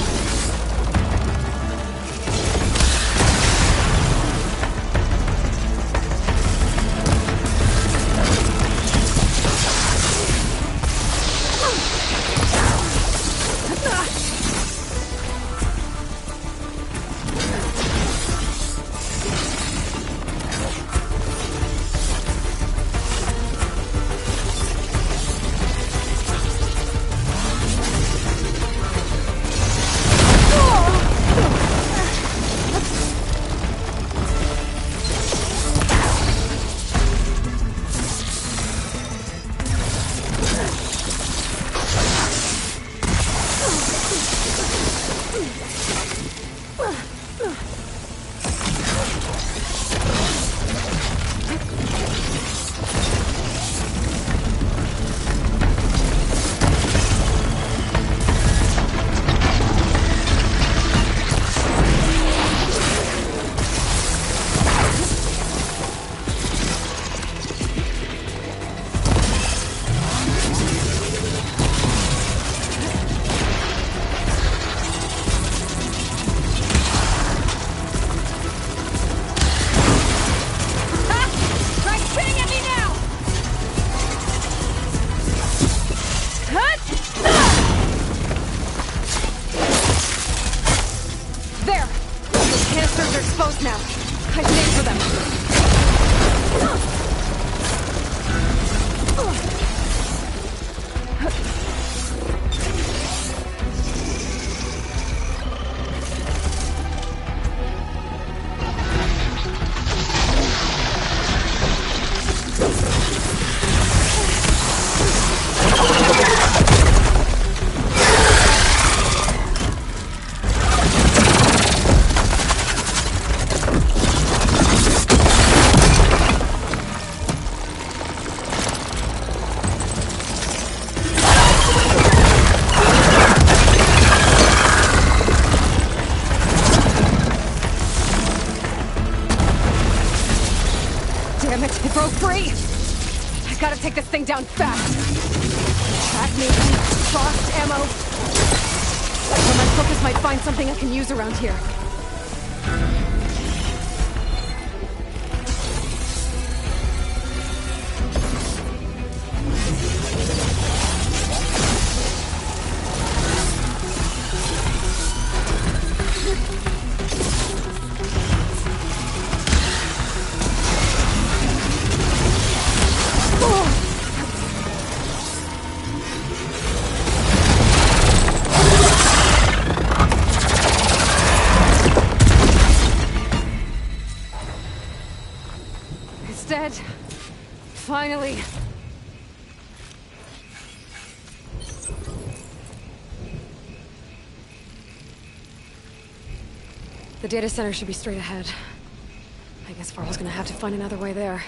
take this thing down fast. Track maybe? Frost ammo? Or my focus might find something I can use around here. Dead. Finally. The data center should be straight ahead. I guess Varl's gonna have to find another way there.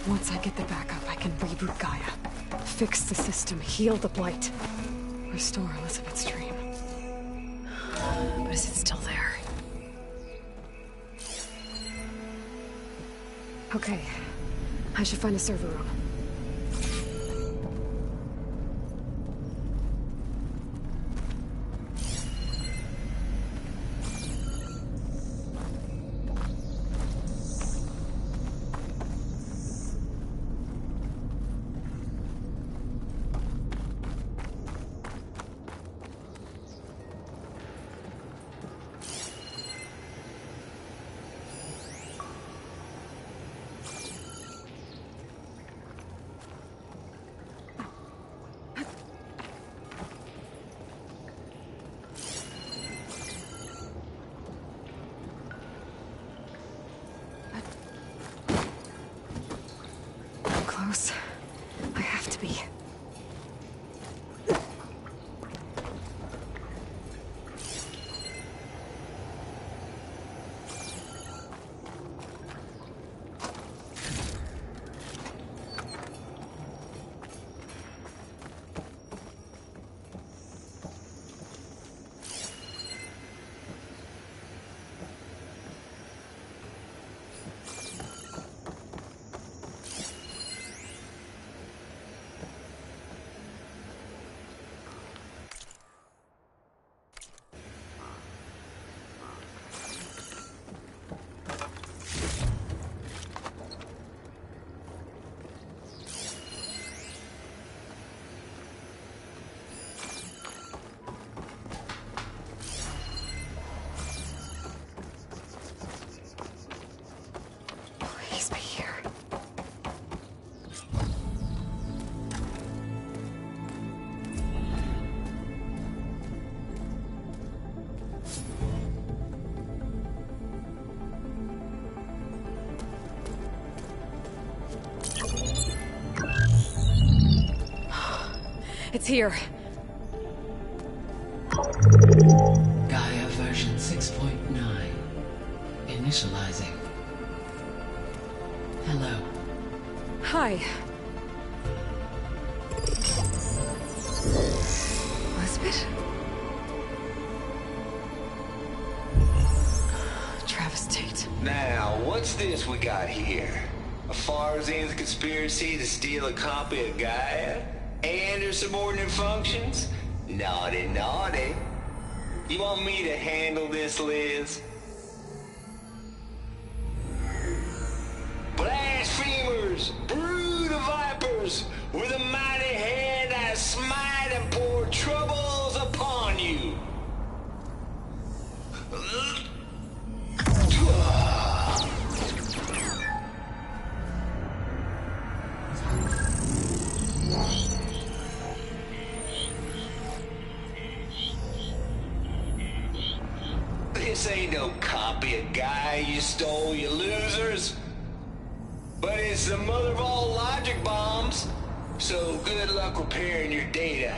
Once I get the backup, I can reboot Gaia. Fix the system, heal the Blight. Restore Elizabeth's dream. But is it still there? Okay. I should find a server room. Close. I have to be. It's here. Gaia version 6.9. Initializing. Hello. Hi. Elizabeth? Travis Tate. Now, what's this we got here? A Farzan's conspiracy to steal a copy of Gaia? And her subordinate functions? Naughty, naughty. You want me to handle this, Liz? Blasphemers! Brood of vipers! With a mighty hand I smite and pour troubles upon you! This ain't no copy of Gaia you stole, you losers. But it's the mother of all logic bombs. So good luck repairing your data.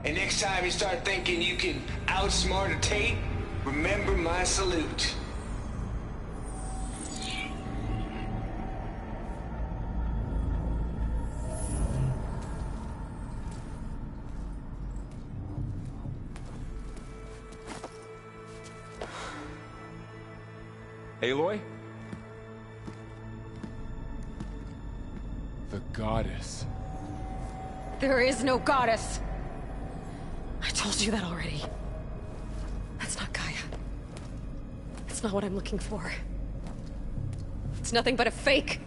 And next time you start thinking you can outsmart a Tate, remember my salute. Aloy? The goddess. There is no goddess. I told you that already. That's not Gaia. It's not what I'm looking for. It's nothing but a fake.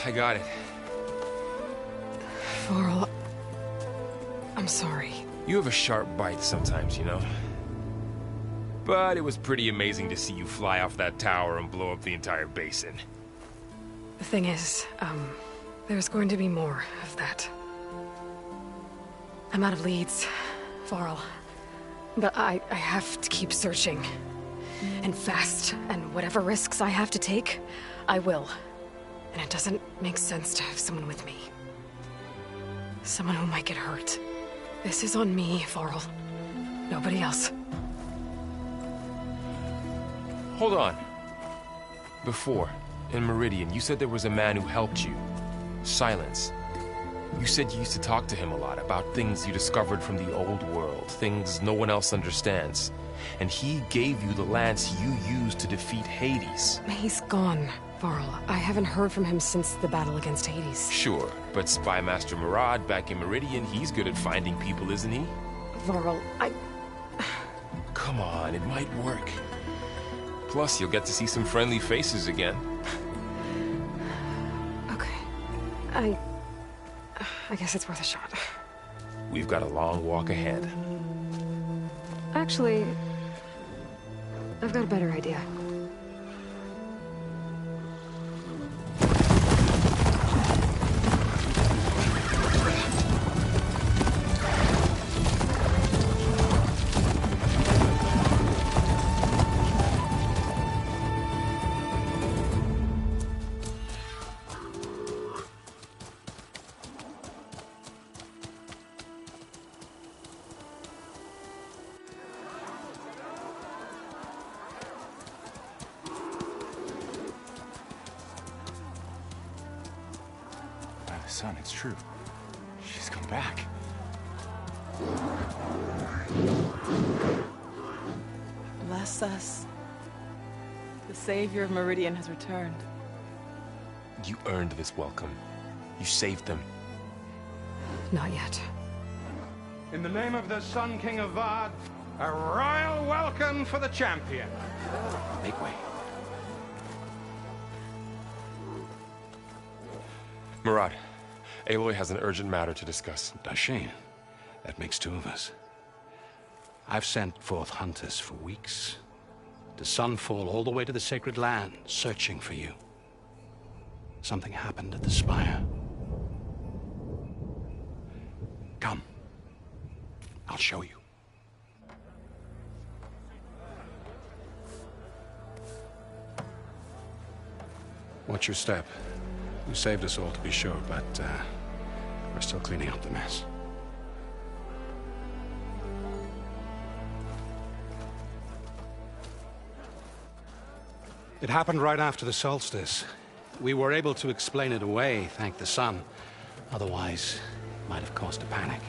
I got it. Varl, I'm sorry. You have a sharp bite sometimes, you know? But it was pretty amazing to see you fly off that tower and blow up the entire basin. The thing is, there's going to be more of that. I'm out of leads, Varl. But I have to keep searching. And fast, and whatever risks I have to take, I will. And it doesn't make sense to have someone with me. Someone who might get hurt. This is on me, Varl. Nobody else. Hold on. Before, in Meridian, you said there was a man who helped you. Silence. You said you used to talk to him a lot about things you discovered from the old world, things no one else understands. And he gave you the lance you used to defeat Hades. He's gone, Varl. I haven't heard from him since the battle against Hades. Sure, but Spy Master Murad back in Meridian, he's good at finding people, isn't he? Varl, Come on, it might work. Plus, you'll get to see some friendly faces again. Okay. I guess it's worth a shot. We've got a long walk ahead. Actually, I've got a better idea. Son, it's true. She's come back. Bless us. The Savior of Meridian has returned. You earned this welcome. You saved them. Not yet. In the name of the Sun King of Vard, a royal welcome for the champion. Make way. Murad, Aloy has an urgent matter to discuss. Dashane, That makes two of us. I've sent forth hunters for weeks, to sunfall all the way to the sacred land, searching for you. Something happened at the spire. Come. I'll show you. Watch your step. You saved us all, to be sure, but we're still cleaning up the mess. It happened right after the solstice. We were able to explain it away, thank the sun. Otherwise, it might have caused a panic.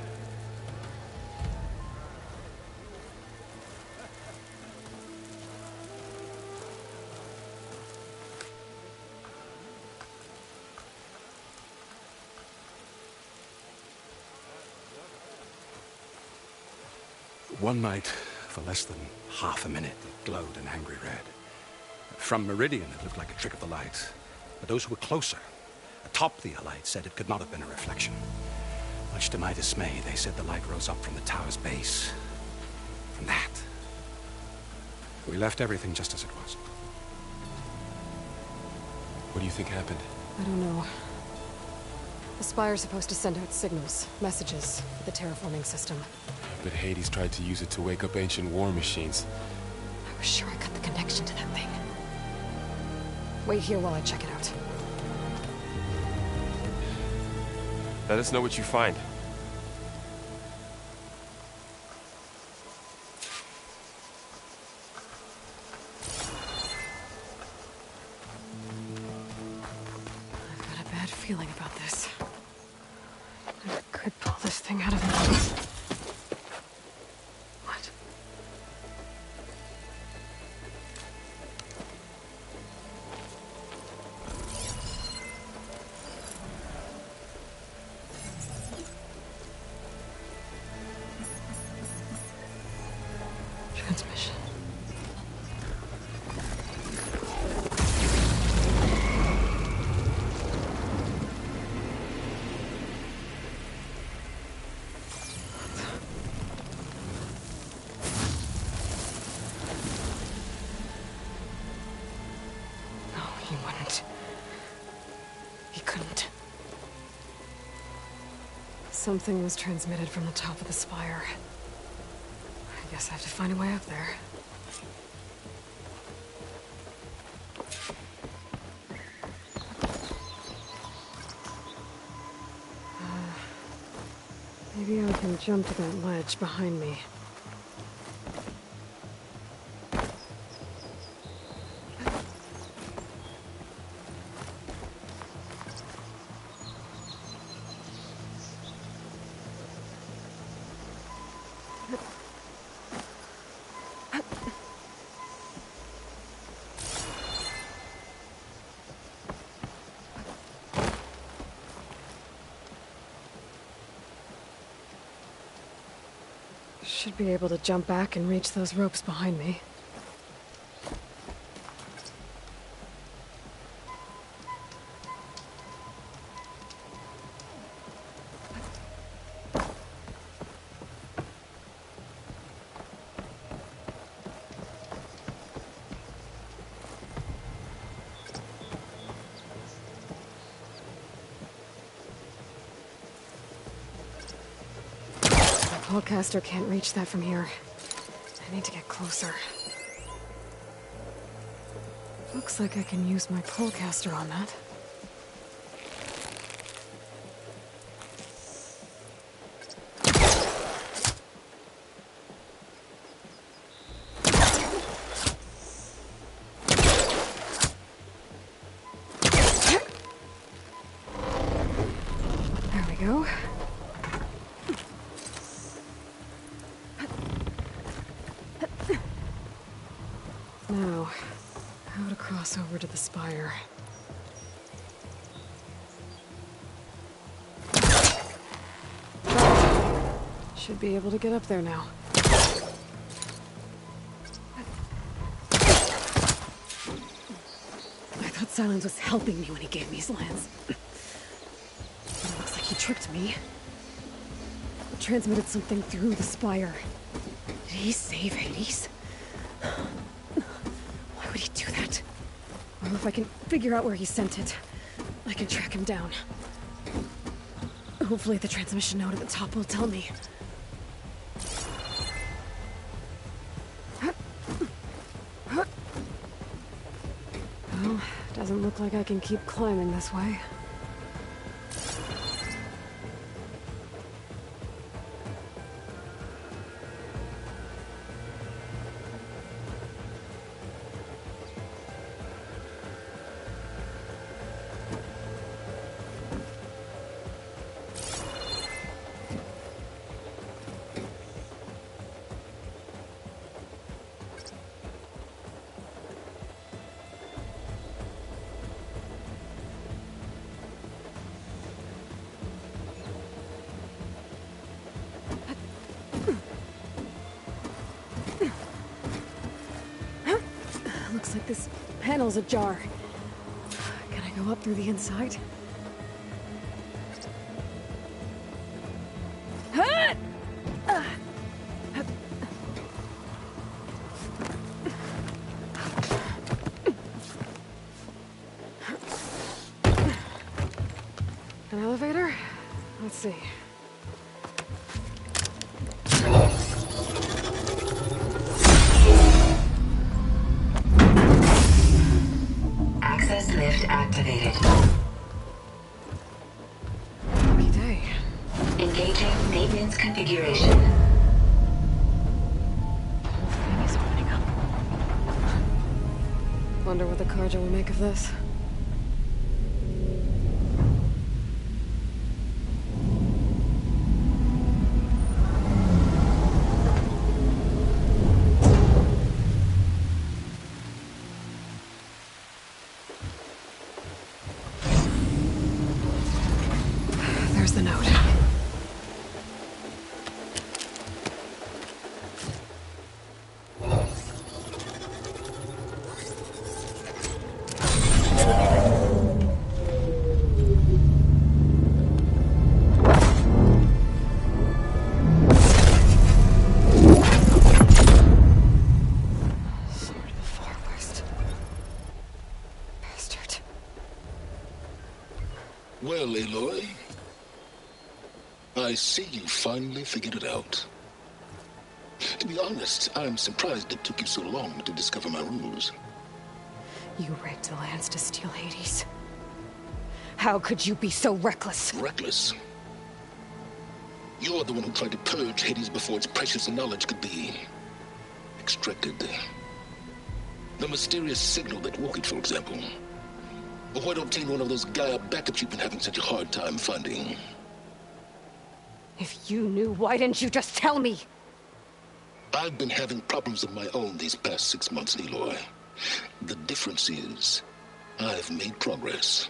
One night, for less than half a minute, it glowed an angry red. From Meridian, it looked like a trick of the light. But those who were closer, atop the light, said it could not have been a reflection. Much to my dismay, they said the light rose up from the tower's base. From that, we left everything just as it was. What do you think happened? I don't know. The Spire's supposed to send out signals, messages, for the terraforming system. But Hades tried to use it to wake up ancient war machines. I was sure I got the connection to that thing. Wait here while I check it out. Let us know what you find. I've got a bad feeling about this. I could pull this thing out of me. What? Transmission. No, he wouldn't. He couldn't. Something was transmitted from the top of the spire. I guess I have to find a way up there. Maybe I can jump to that ledge behind me. Should be able to jump back and reach those ropes behind me. My Polecaster can't reach that from here. I need to get closer. Looks like I can use my Polecaster on that. There we go. Now, how to cross over to the spire. Should be able to get up there now. I thought Silence was helping me when he gave me his lance. But it looks like he tricked me. transmitted something through the spire. Did he save Hades? Why would he do that? Well, if I can figure out where he sent it, I can track him down. Hopefully the transmission node at the top will tell me. Well, doesn't look like I can keep climbing this way. Looks like this panel's ajar. Can I go up through the inside? An elevator? Let's see. Access lift activated. Lucky day. Engaging maintenance configuration. Thing is opening up. Wonder what the Carja will make of this. There's the note. Sword of the Far West. Bastard. Well, Aloy, I see you finally figured it out. To be honest, I'm surprised it took you so long to discover my rules. You rigged the lands to steal Hades. How could you be so reckless? Reckless? You're the one who tried to purge Hades before its precious knowledge could be extracted. The mysterious signal that woke it, for example. Or why to obtain one of those Gaia backups you've been having such a hard time finding. If you knew, why didn't you just tell me? I've been having problems of my own these past 6 months, Aloy. The difference is, I've made progress.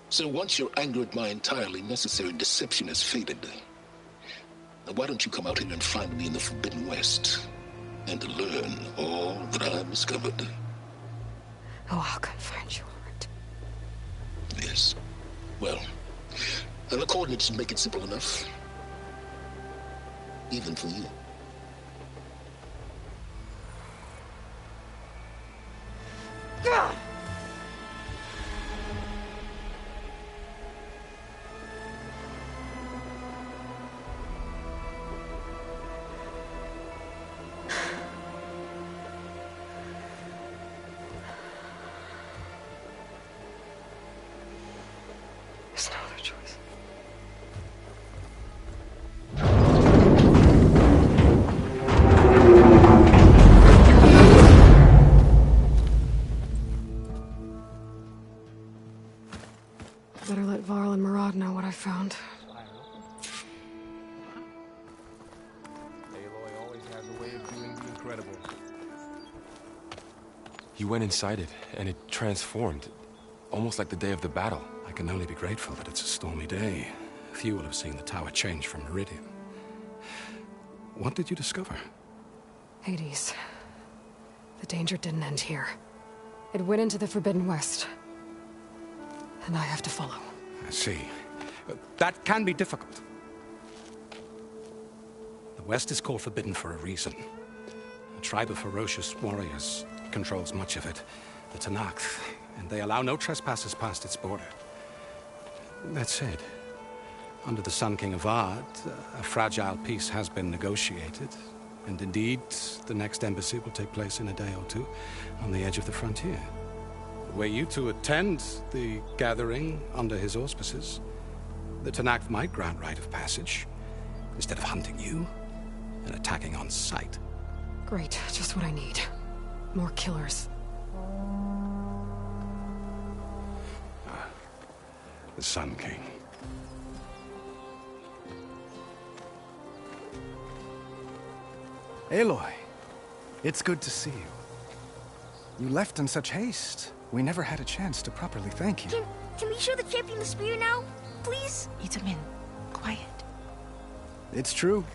So once your anger at my entirely necessary deception has faded, now why don't you come out here and find me in the Forbidden West, and learn all that I've discovered? Oh, I'll come find you, alright? Yes. Well, and the coordinates make it simple enough. Even for you. Gah! There's no other choice. Better let Varl and Murad know what I found. Aloy always has a way of doing the incredible. You went inside it, and it transformed. Almost like the day of the battle. I can only be grateful that it's a stormy day. Few will have seen the tower change from Meridian. What did you discover? Hades. The danger didn't end here. It went into the Forbidden West. And I have to follow. I see. That can be difficult. West is called Forbidden for a reason. A tribe of ferocious warriors controls much of it, the Tenakth, and they allow no trespassers past its border. That said, under the Sun King of Ard, a fragile peace has been negotiated, and indeed, the next embassy will take place in a day or two on the edge of the frontier. Were you to attend the gathering under his auspices, the Tenakth might grant right of passage, instead of hunting you and attacking on sight. Great, just what I need. More killers. The Sun King. Aloy, it's good to see you. You left in such haste. We never had a chance to properly thank you. Can we show the champion the spear now? Please? Itamin, quiet. It's true.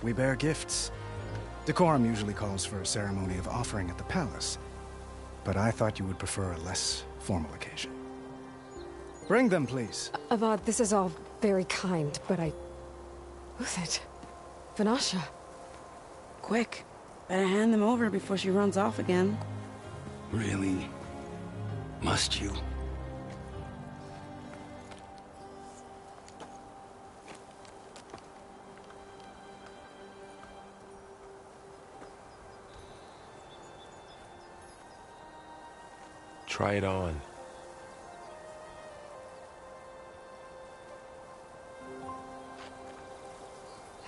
We bear gifts. Decorum usually calls for a ceremony of offering at the palace, but I thought you would prefer a less formal occasion. Bring them, please. Avad, this is all very kind, but Who's it? Vanasha. Quick. Better hand them over before she runs off again. Really? Must you? Try it on.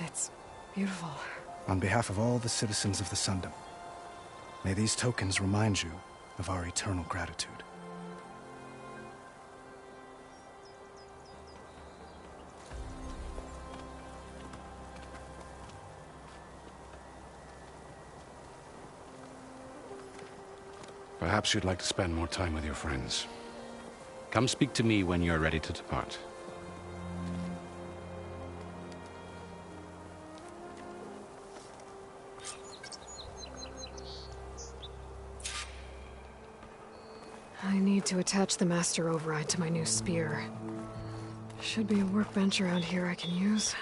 It's beautiful. On behalf of all the citizens of the Sundom, may these tokens remind you of our eternal gratitude. Perhaps you'd like to spend more time with your friends. Come speak to me when you're ready to depart. I need to attach the master override to my new spear. Should be a workbench around here I can use.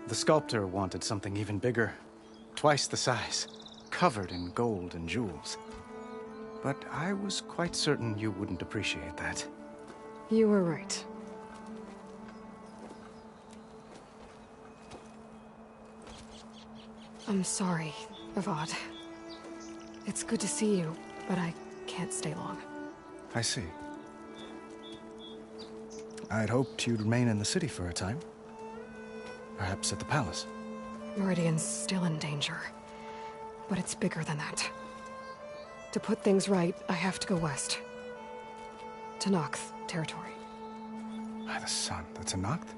The sculptor wanted something even bigger, twice the size, covered in gold and jewels. But I was quite certain you wouldn't appreciate that. You were right. I'm sorry, Avad. It's good to see you, but I can't stay long. I see. I'd hoped you'd remain in the city for a time. Perhaps at the palace. Meridian's still in danger, but it's bigger than that. To put things right, I have to go west. To Tenakth territory. By the sun, that's Tenakth?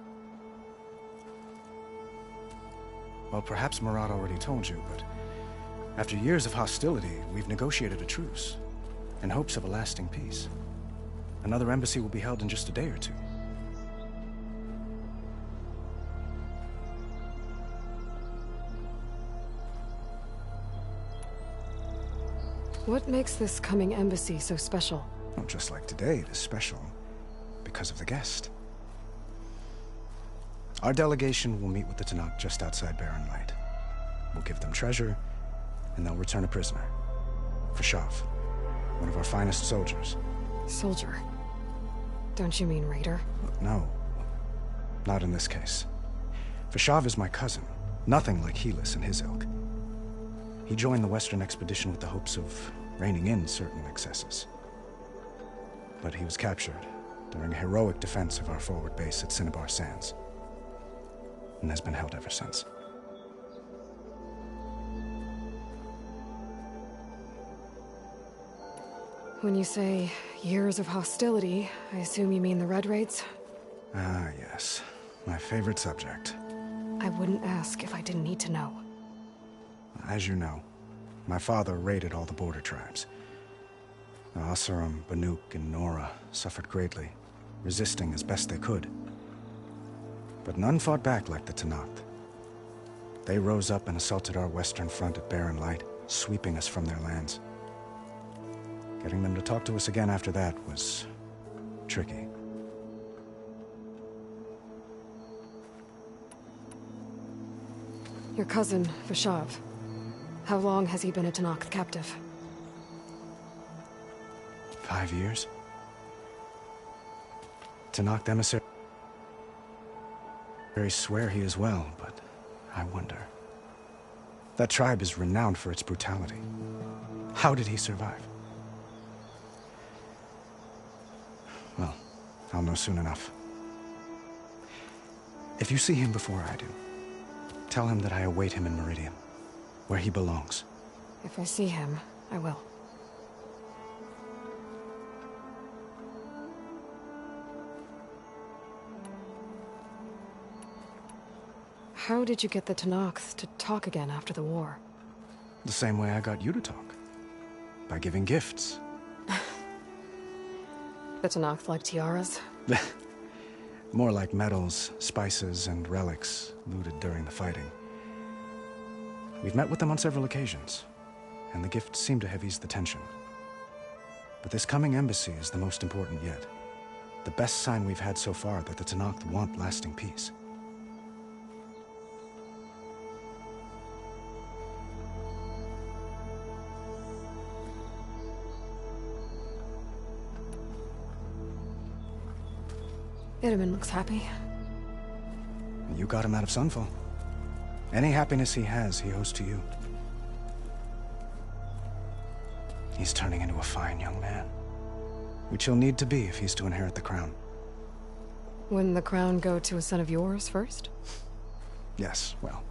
Well, perhaps Murad already told you, but after years of hostility, we've negotiated a truce, in hopes of a lasting peace. Another embassy will be held in just a day or two. What makes this coming embassy so special? Well, just like today, it is special because of the guest. Our delegation will meet with the Tenakth just outside Barren Light. We'll give them treasure, and they'll return a prisoner. Fashav, one of our finest soldiers. Soldier? Don't you mean raider? No, not in this case. Fashav is my cousin, nothing like Helis and his ilk. He joined the Western expedition with the hopes of reining in certain excesses. But he was captured during a heroic defense of our forward base at Cinnabar Sands, and has been held ever since. When you say years of hostility, I assume you mean the Red Raids? Ah, yes. My favorite subject. I wouldn't ask if I didn't need to know. As you know, my father raided all the border tribes. The Asuram, Banuk, and Nora suffered greatly, resisting as best they could. But none fought back like the Tenakth. They rose up and assaulted our western front at Barren Light, sweeping us from their lands. Getting them to talk to us again after that was tricky. Your cousin, Vashav. How long has he been a Tanakh captive? 5 years? Tanakh emissary swear he is well, but I wonder. That tribe is renowned for its brutality. How did he survive? Well, I'll know soon enough. If you see him before I do, tell him that I await him in Meridian, where he belongs. If I see him, I will. How did you get the Tanakhs to talk again after the war? The same way I got you to talk. By giving gifts. The Tanakhs like tiaras? More like medals, spices, and relics looted during the fighting. We've met with them on several occasions, and the gifts seem to have eased the tension. But this coming embassy is the most important yet. The best sign we've had so far that the Tanakh want lasting peace. Itaman looks happy. You got him out of Sunfall. Any happiness he has, he owes to you. He's turning into a fine young man, which he'll need to be if he's to inherit the crown. Wouldn't the crown go to a son of yours first? Yes, well,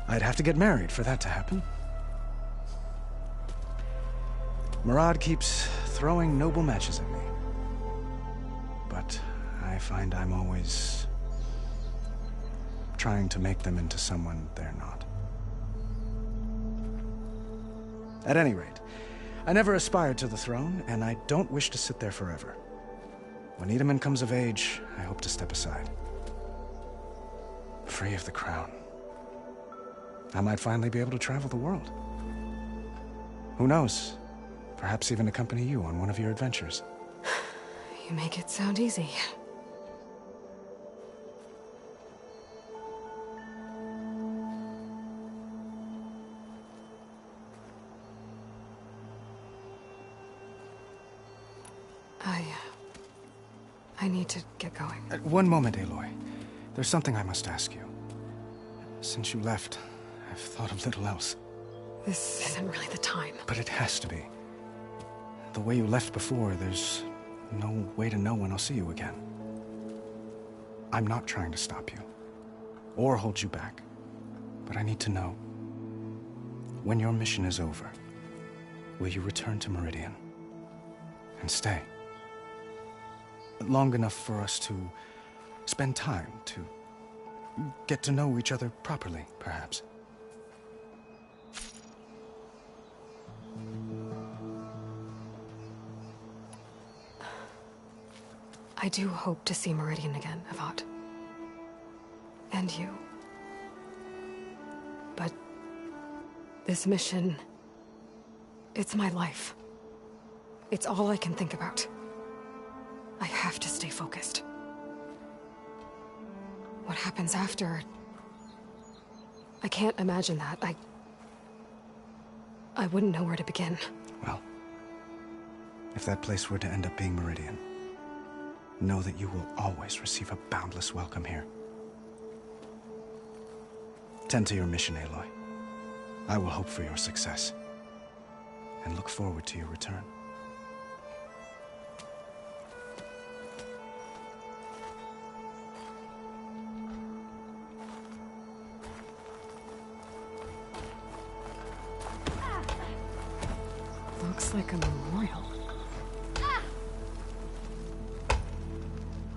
I'd have to get married for that to happen. Murad keeps throwing noble matches at me. But I find I'm always trying to make them into someone they're not. At any rate, I never aspired to the throne, and I don't wish to sit there forever. When Itaman comes of age, I hope to step aside. Free of the crown. I might finally be able to travel the world. Who knows? Perhaps even accompany you on one of your adventures. You make it sound easy. I need to get going. One moment, Aloy. There's something I must ask you. Since you left, I've thought of little else. This isn't really the time. But it has to be. The way you left before, there's no way to know when I'll see you again. I'm not trying to stop you, or hold you back, but I need to know, when your mission is over, will you return to Meridian and stay? Long enough for us to spend time, to get to know each other properly, perhaps. I do hope to see Meridian again, Avad. And you. But this mission, it's my life. It's all I can think about. I have to stay focused. What happens after? I can't imagine that. I wouldn't know where to begin. Well, if that place were to end up being Meridian, know that you will always receive a boundless welcome here. Tend to your mission, Aloy. I will hope for your success, and look forward to your return. Looks like a memorial.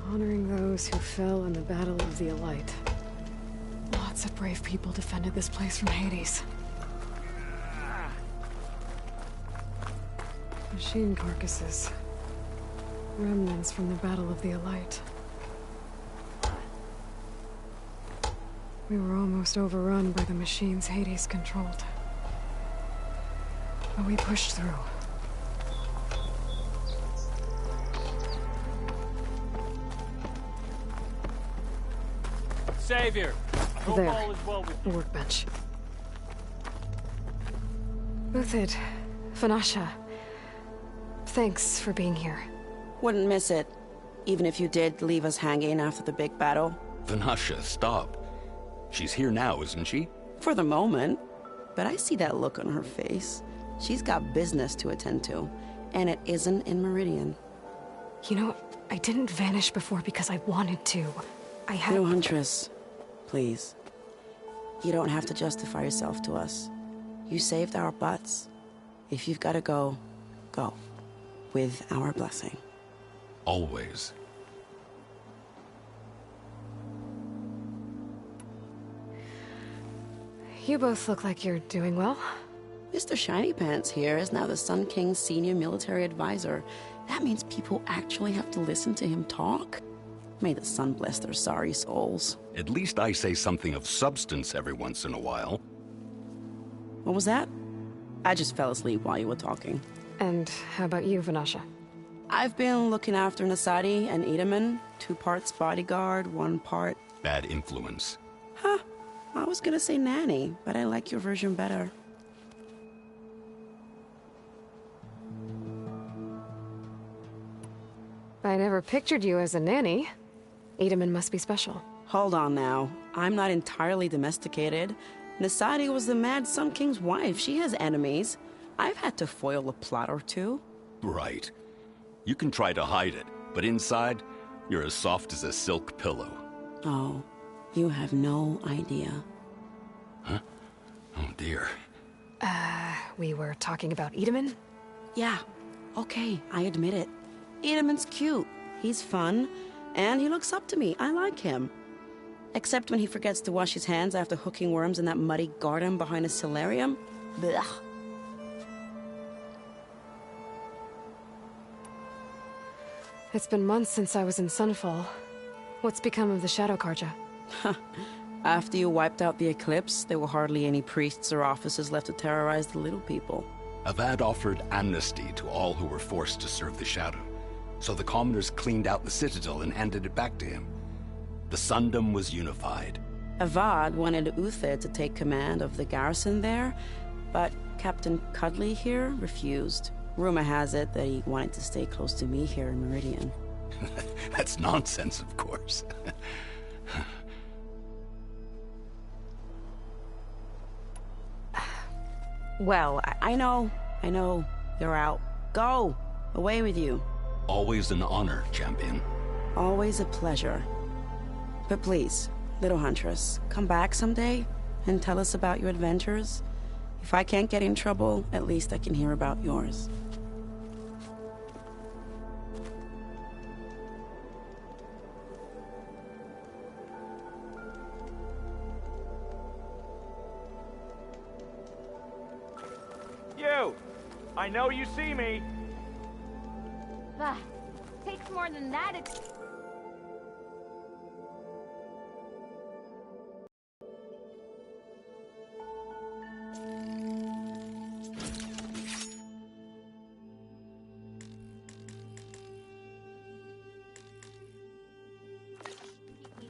Honoring those who fell in the Battle of the Elite. Lots of brave people defended this place from Hades. Machine carcasses. Remnants from the Battle of the Elite. We were almost overrun by the machines Hades controlled. But we pushed through. Savior. I hope There. all is well with A workbench. Uthid, Vanasha. Thanks for being here. Wouldn't miss it. Even if you did leave us hanging after the big battle. Vanasha, stop. She's here now, isn't she? For the moment. But I see that look on her face. She's got business to attend to. And it isn't in Meridian. You know, I didn't vanish before because I wanted to. I had... No, Huntress. Please. You don't have to justify yourself to us. You saved our butts. If you've got to go, go. With our blessing. Always. You both look like you're doing well. Mr. Shiny Pants here is now the Sun King's senior military advisor. That means people actually have to listen to him talk? May the sun bless their sorry souls. At least I say something of substance every once in a while. What was that? I just fell asleep while you were talking. And how about you, Vanasha? I've been looking after Nasadi and Edaman. 2 parts bodyguard, 1 part... Bad influence. Huh. I was gonna say nanny, but I like your version better. I never pictured you as a nanny. Edaman must be special. Hold on now. I'm not entirely domesticated. Nasadi was the Mad Sun King's wife. She has enemies. I've had to foil a plot or 2. Right. You can try to hide it, but inside, you're as soft as a silk pillow. Oh, you have no idea. Huh? Oh dear. We were talking about Edaman? Yeah. Okay, I admit it. Edaman's cute. He's fun. And he looks up to me. I like him. Except when he forgets to wash his hands after hooking worms in that muddy garden behind a solarium. Blech. It's been months since I was in Sunfall. What's become of the Shadow Karja? After you wiped out the Eclipse, there were hardly any priests or officers left to terrorize the little people. Avad offered amnesty to all who were forced to serve the Shadow. So the commoners cleaned out the Citadel and handed it back to him. The Sundom was unified. Avad wanted Uthid to take command of the garrison there, but Captain Cudley here refused. Rumor has it that he wanted to stay close to me here in Meridian. That's nonsense, of course. Well, I know. You're out. Go! Away with you. Always an honor, champion. Always a pleasure. But please, little Huntress, come back someday and tell us about your adventures. If I can't get in trouble, at least I can hear about yours. you. I know you see me. Takes more than that. It's...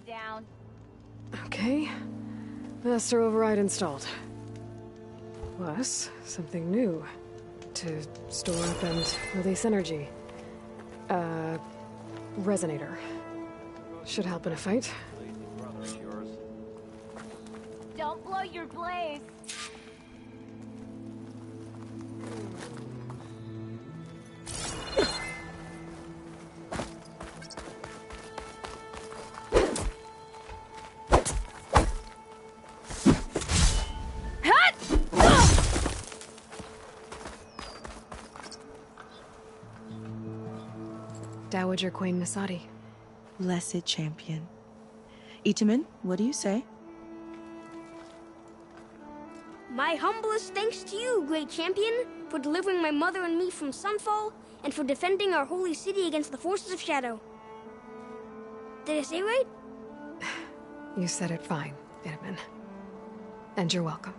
down. Okay. Master override installed. Plus, something new. To store up and release energy. Resonator. Should help in a fight. Don't blow your blaze. Dowager Queen Nasadi. Blessed champion. Itaman, what do you say? My humblest thanks to you, great champion, for delivering my mother and me from Sunfall, and for defending our holy city against the forces of Shadow. Did I say right? You said it fine, Edaman. And you're welcome.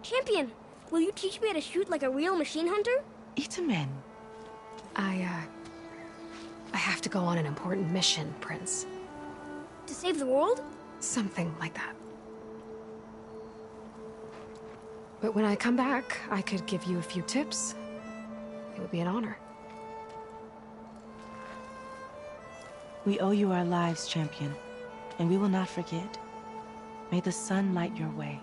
Champion, will you teach me how to shoot like a real machine hunter? Itaman. I have to go on an important mission, Prince. To save the world? Something like that. But when I come back, I could give you a few tips. It would be an honor. We owe you our lives, champion, and we will not forget. May the sun light your way.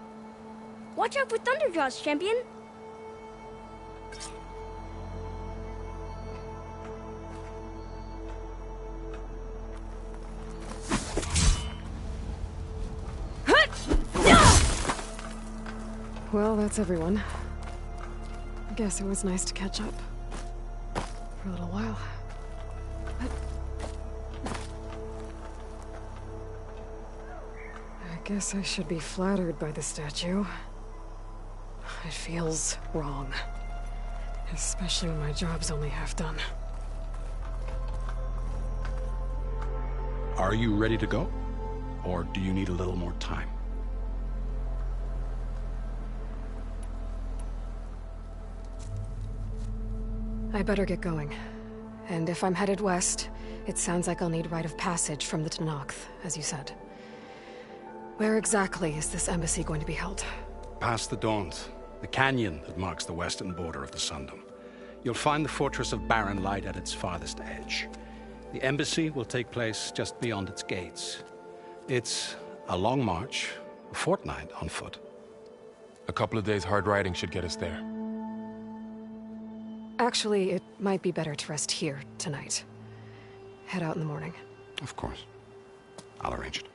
Watch out for Thunderjaws, champion! Well, that's everyone. I guess it was nice to catch up. For a little while. But... I guess I should be flattered by the statue. It feels wrong. Especially when my job's only half done. Are you ready to go? Or do you need a little more time? I better get going. And if I'm headed west, it sounds like I'll need rite of passage from the Tenakth, as you said. Where exactly is this embassy going to be held? Past the Daunt, the canyon that marks the western border of the Sundom. You'll find the fortress of Barren Light at its farthest edge. The embassy will take place just beyond its gates. It's a long march, a fortnight on foot. A couple of days hard riding should get us there. Actually, it might be better to rest here tonight. Head out in the morning. Of course. I'll arrange it.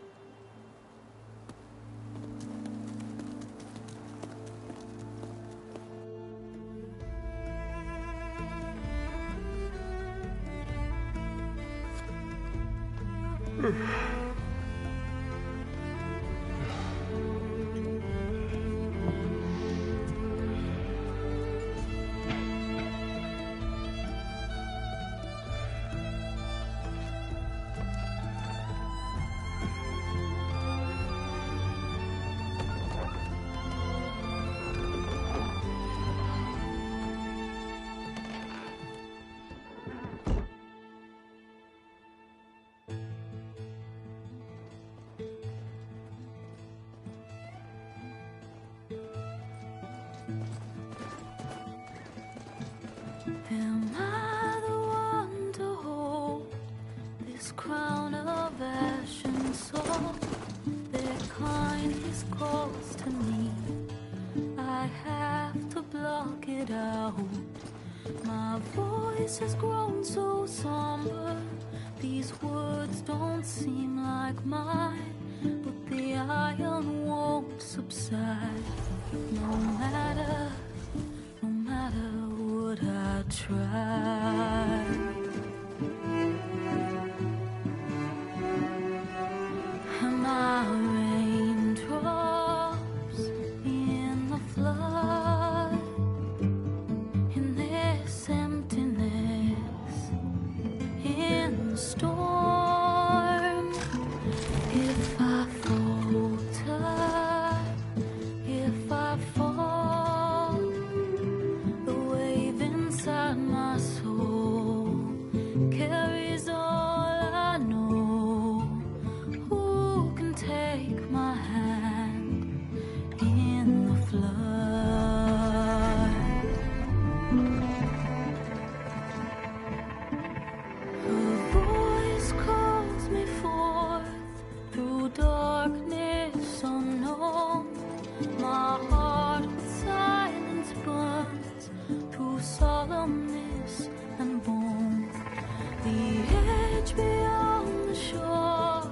Am I the one to hold this crown of ash and salt? Their kindness calls to me. I have to block it out. My voice has grown so somber. These words don't seem like mine, but the iron won't subside. No matter what I try. Am I raindrops in the flood? In this emptiness, in the storm. If I falter, if I fall, the wave inside my soul carries all I know. Who can take my hand in the flood? Her voice calls me forth through darkness unknown. My heart with silence burns through solemnness and bone. The edge beyond the shore,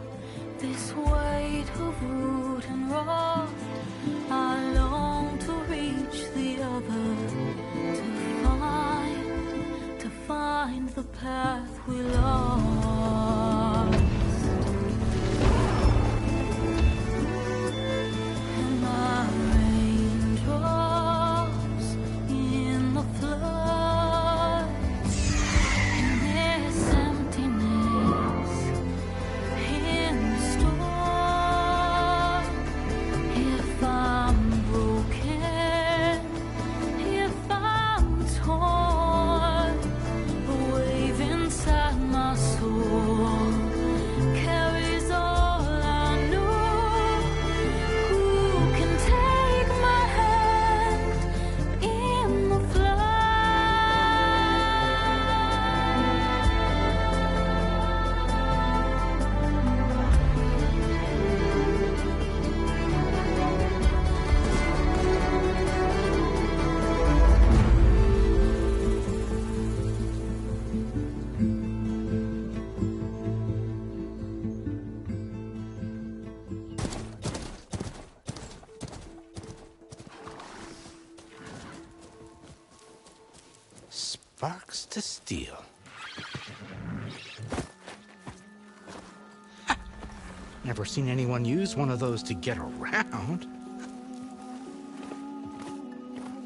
this weight of root and rot. I long to reach the other, to find the path we lost. Am I raindrops in the flood? In this emptiness, in the storm. If I'm broken, if I'm torn, a wave inside my soul Sparks to steel. Never seen anyone use one of those to get around.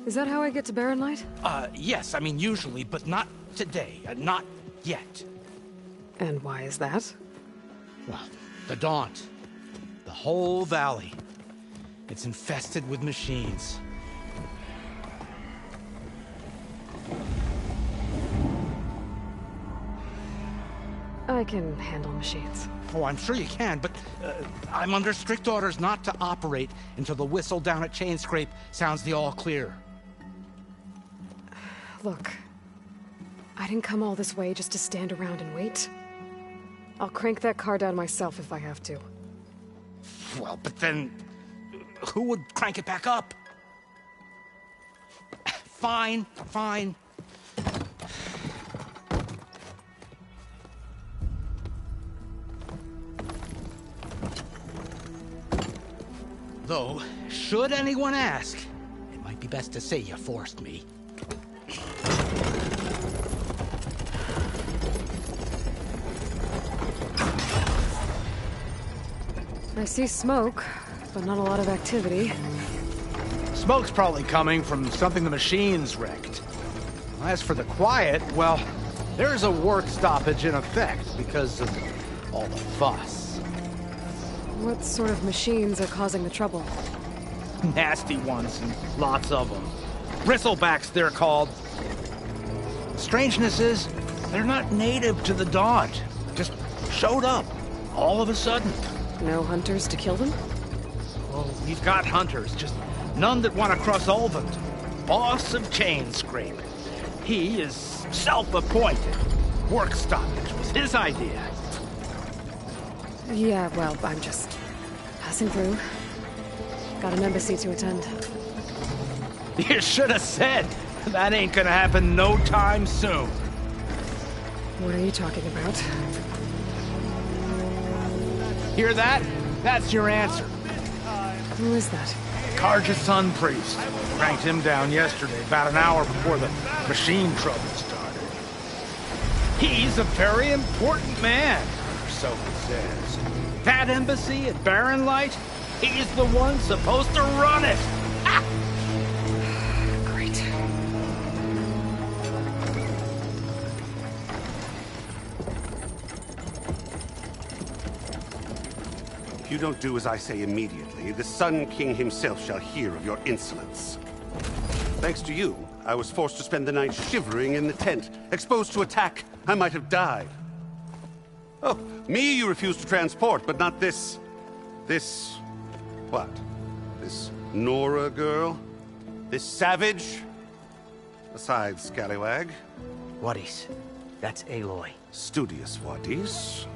Is that how I get to Barren Light? Yes, I mean usually, but not today. Not yet. And why is that? Well, the Daunt. The whole valley. It's infested with machines. I can handle machines. Oh, I'm sure you can, but I'm under strict orders not to operate until the whistle down at Chainscrape sounds the all clear. Look, I didn't come all this way just to stand around and wait. I'll crank that car down myself if I have to. Well, but then who would crank it back up? Fine, fine. Though, should anyone ask, it might be best to say you forced me. I see smoke, but not a lot of activity. Smoke's probably coming from something the machines wrecked. As for the quiet, well, there's a work stoppage in effect because of all the fuss. What sort of machines are causing the trouble? Nasty ones, and lots of them. Bristlebacks, they're called. The strangeness is, they're not native to the Daunt. Just showed up, all of a sudden. No hunters to kill them? Oh, we've got hunters, just none that want to cross Ulvund. Boss of Chainscrape. He is self-appointed. Work stoppage was his idea. Yeah, well, I'm just passing through. Got an embassy to attend. You should have said. That ain't gonna happen no time soon. What are you talking about? Hear that? That's your answer. Who is that? Karja's son priest. Cranked him down yesterday, about an hour before the machine trouble started. He's a very important man, or so he says. That embassy at Barren Light, he's the one supposed to run it. Ah! Great. If you don't do as I say immediately, the Sun King himself shall hear of your insolence. Thanks to you, I was forced to spend the night shivering in the tent. Exposed to attack, I might have died. Oh, me you refuse to transport, but not this... what? This Nora girl? This savage? Besides, scallywag. Wadis. That's Aloy. Studious Wadis.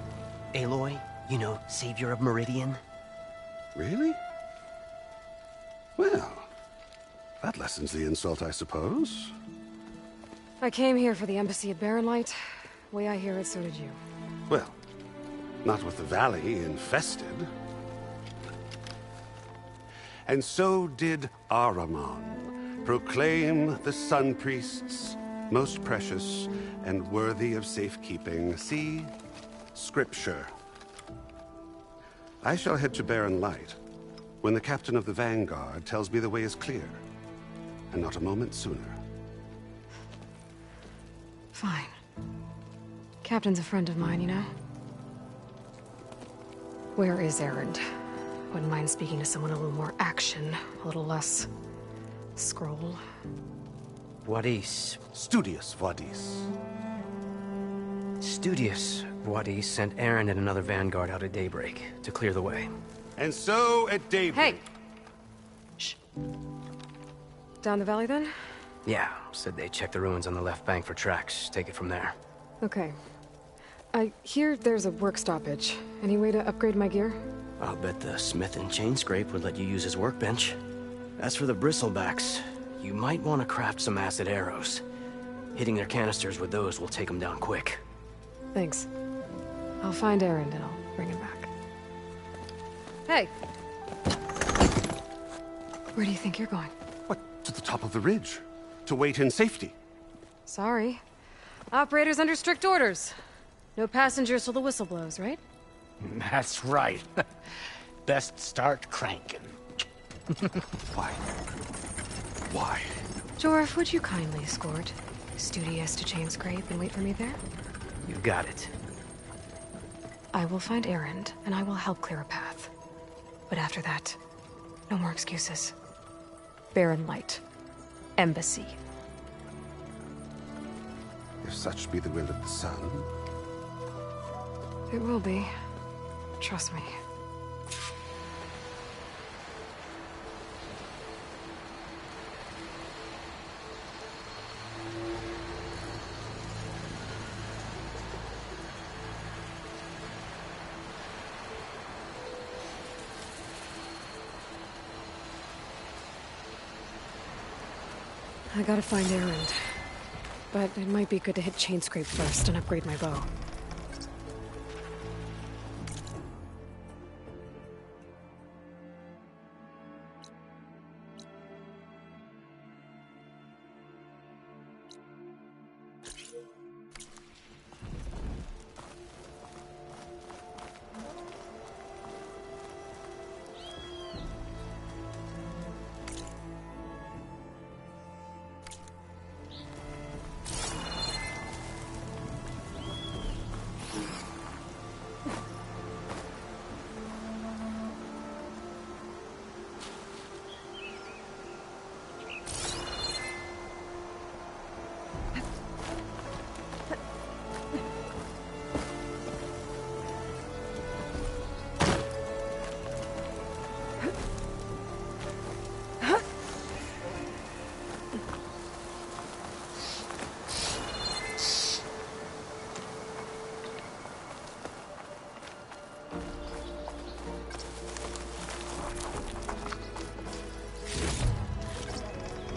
Aloy, you know, savior of Meridian. Really? Well, that lessens the insult, I suppose. I came here for the embassy at Barren Light. Way I hear it, so did you. Well, not with the valley infested. And so did Ahriman proclaim the Sun Priests most precious and worthy of safekeeping. See? Scripture. I shall head to Barren Light when the captain of the Vanguard tells me the way is clear, and not a moment sooner. Fine. Captain's a friend of mine, you know? Where is Erend? Wouldn't mind speaking to someone a little more action, a little less... scroll. Wadis. Studious Wadis. Studious Wadis sent Erend and another Vanguard out at daybreak to clear the way. And so at daybreak... Hey! Shh. Down the valley, then? Yeah, said they checked the ruins on the left bank for tracks. Take it from there. Okay. I hear there's a work stoppage. Any way to upgrade my gear? I'll bet the smith in Chainscrape would let you use his workbench. As for the bristlebacks, you might want to craft some acid arrows. Hitting their canisters with those will take them down quick. Thanks. I'll find Erend and I'll bring him back. Hey! Where do you think you're going? What, to the top of the ridge? To wait in safety? Sorry. Operators under strict orders. No passengers till the whistle blows, right? That's right. Best start cranking. Why? Why? Jorf, would you kindly escort Studious to Chainscrape and wait for me there? You got it. I will find Erend, and I will help clear a path. But after that, no more excuses. Barren Light. Embassy. If such be the will of the sun. It will be. Trust me. I gotta find Erend. But it might be good to hit Chainscrape first and upgrade my bow.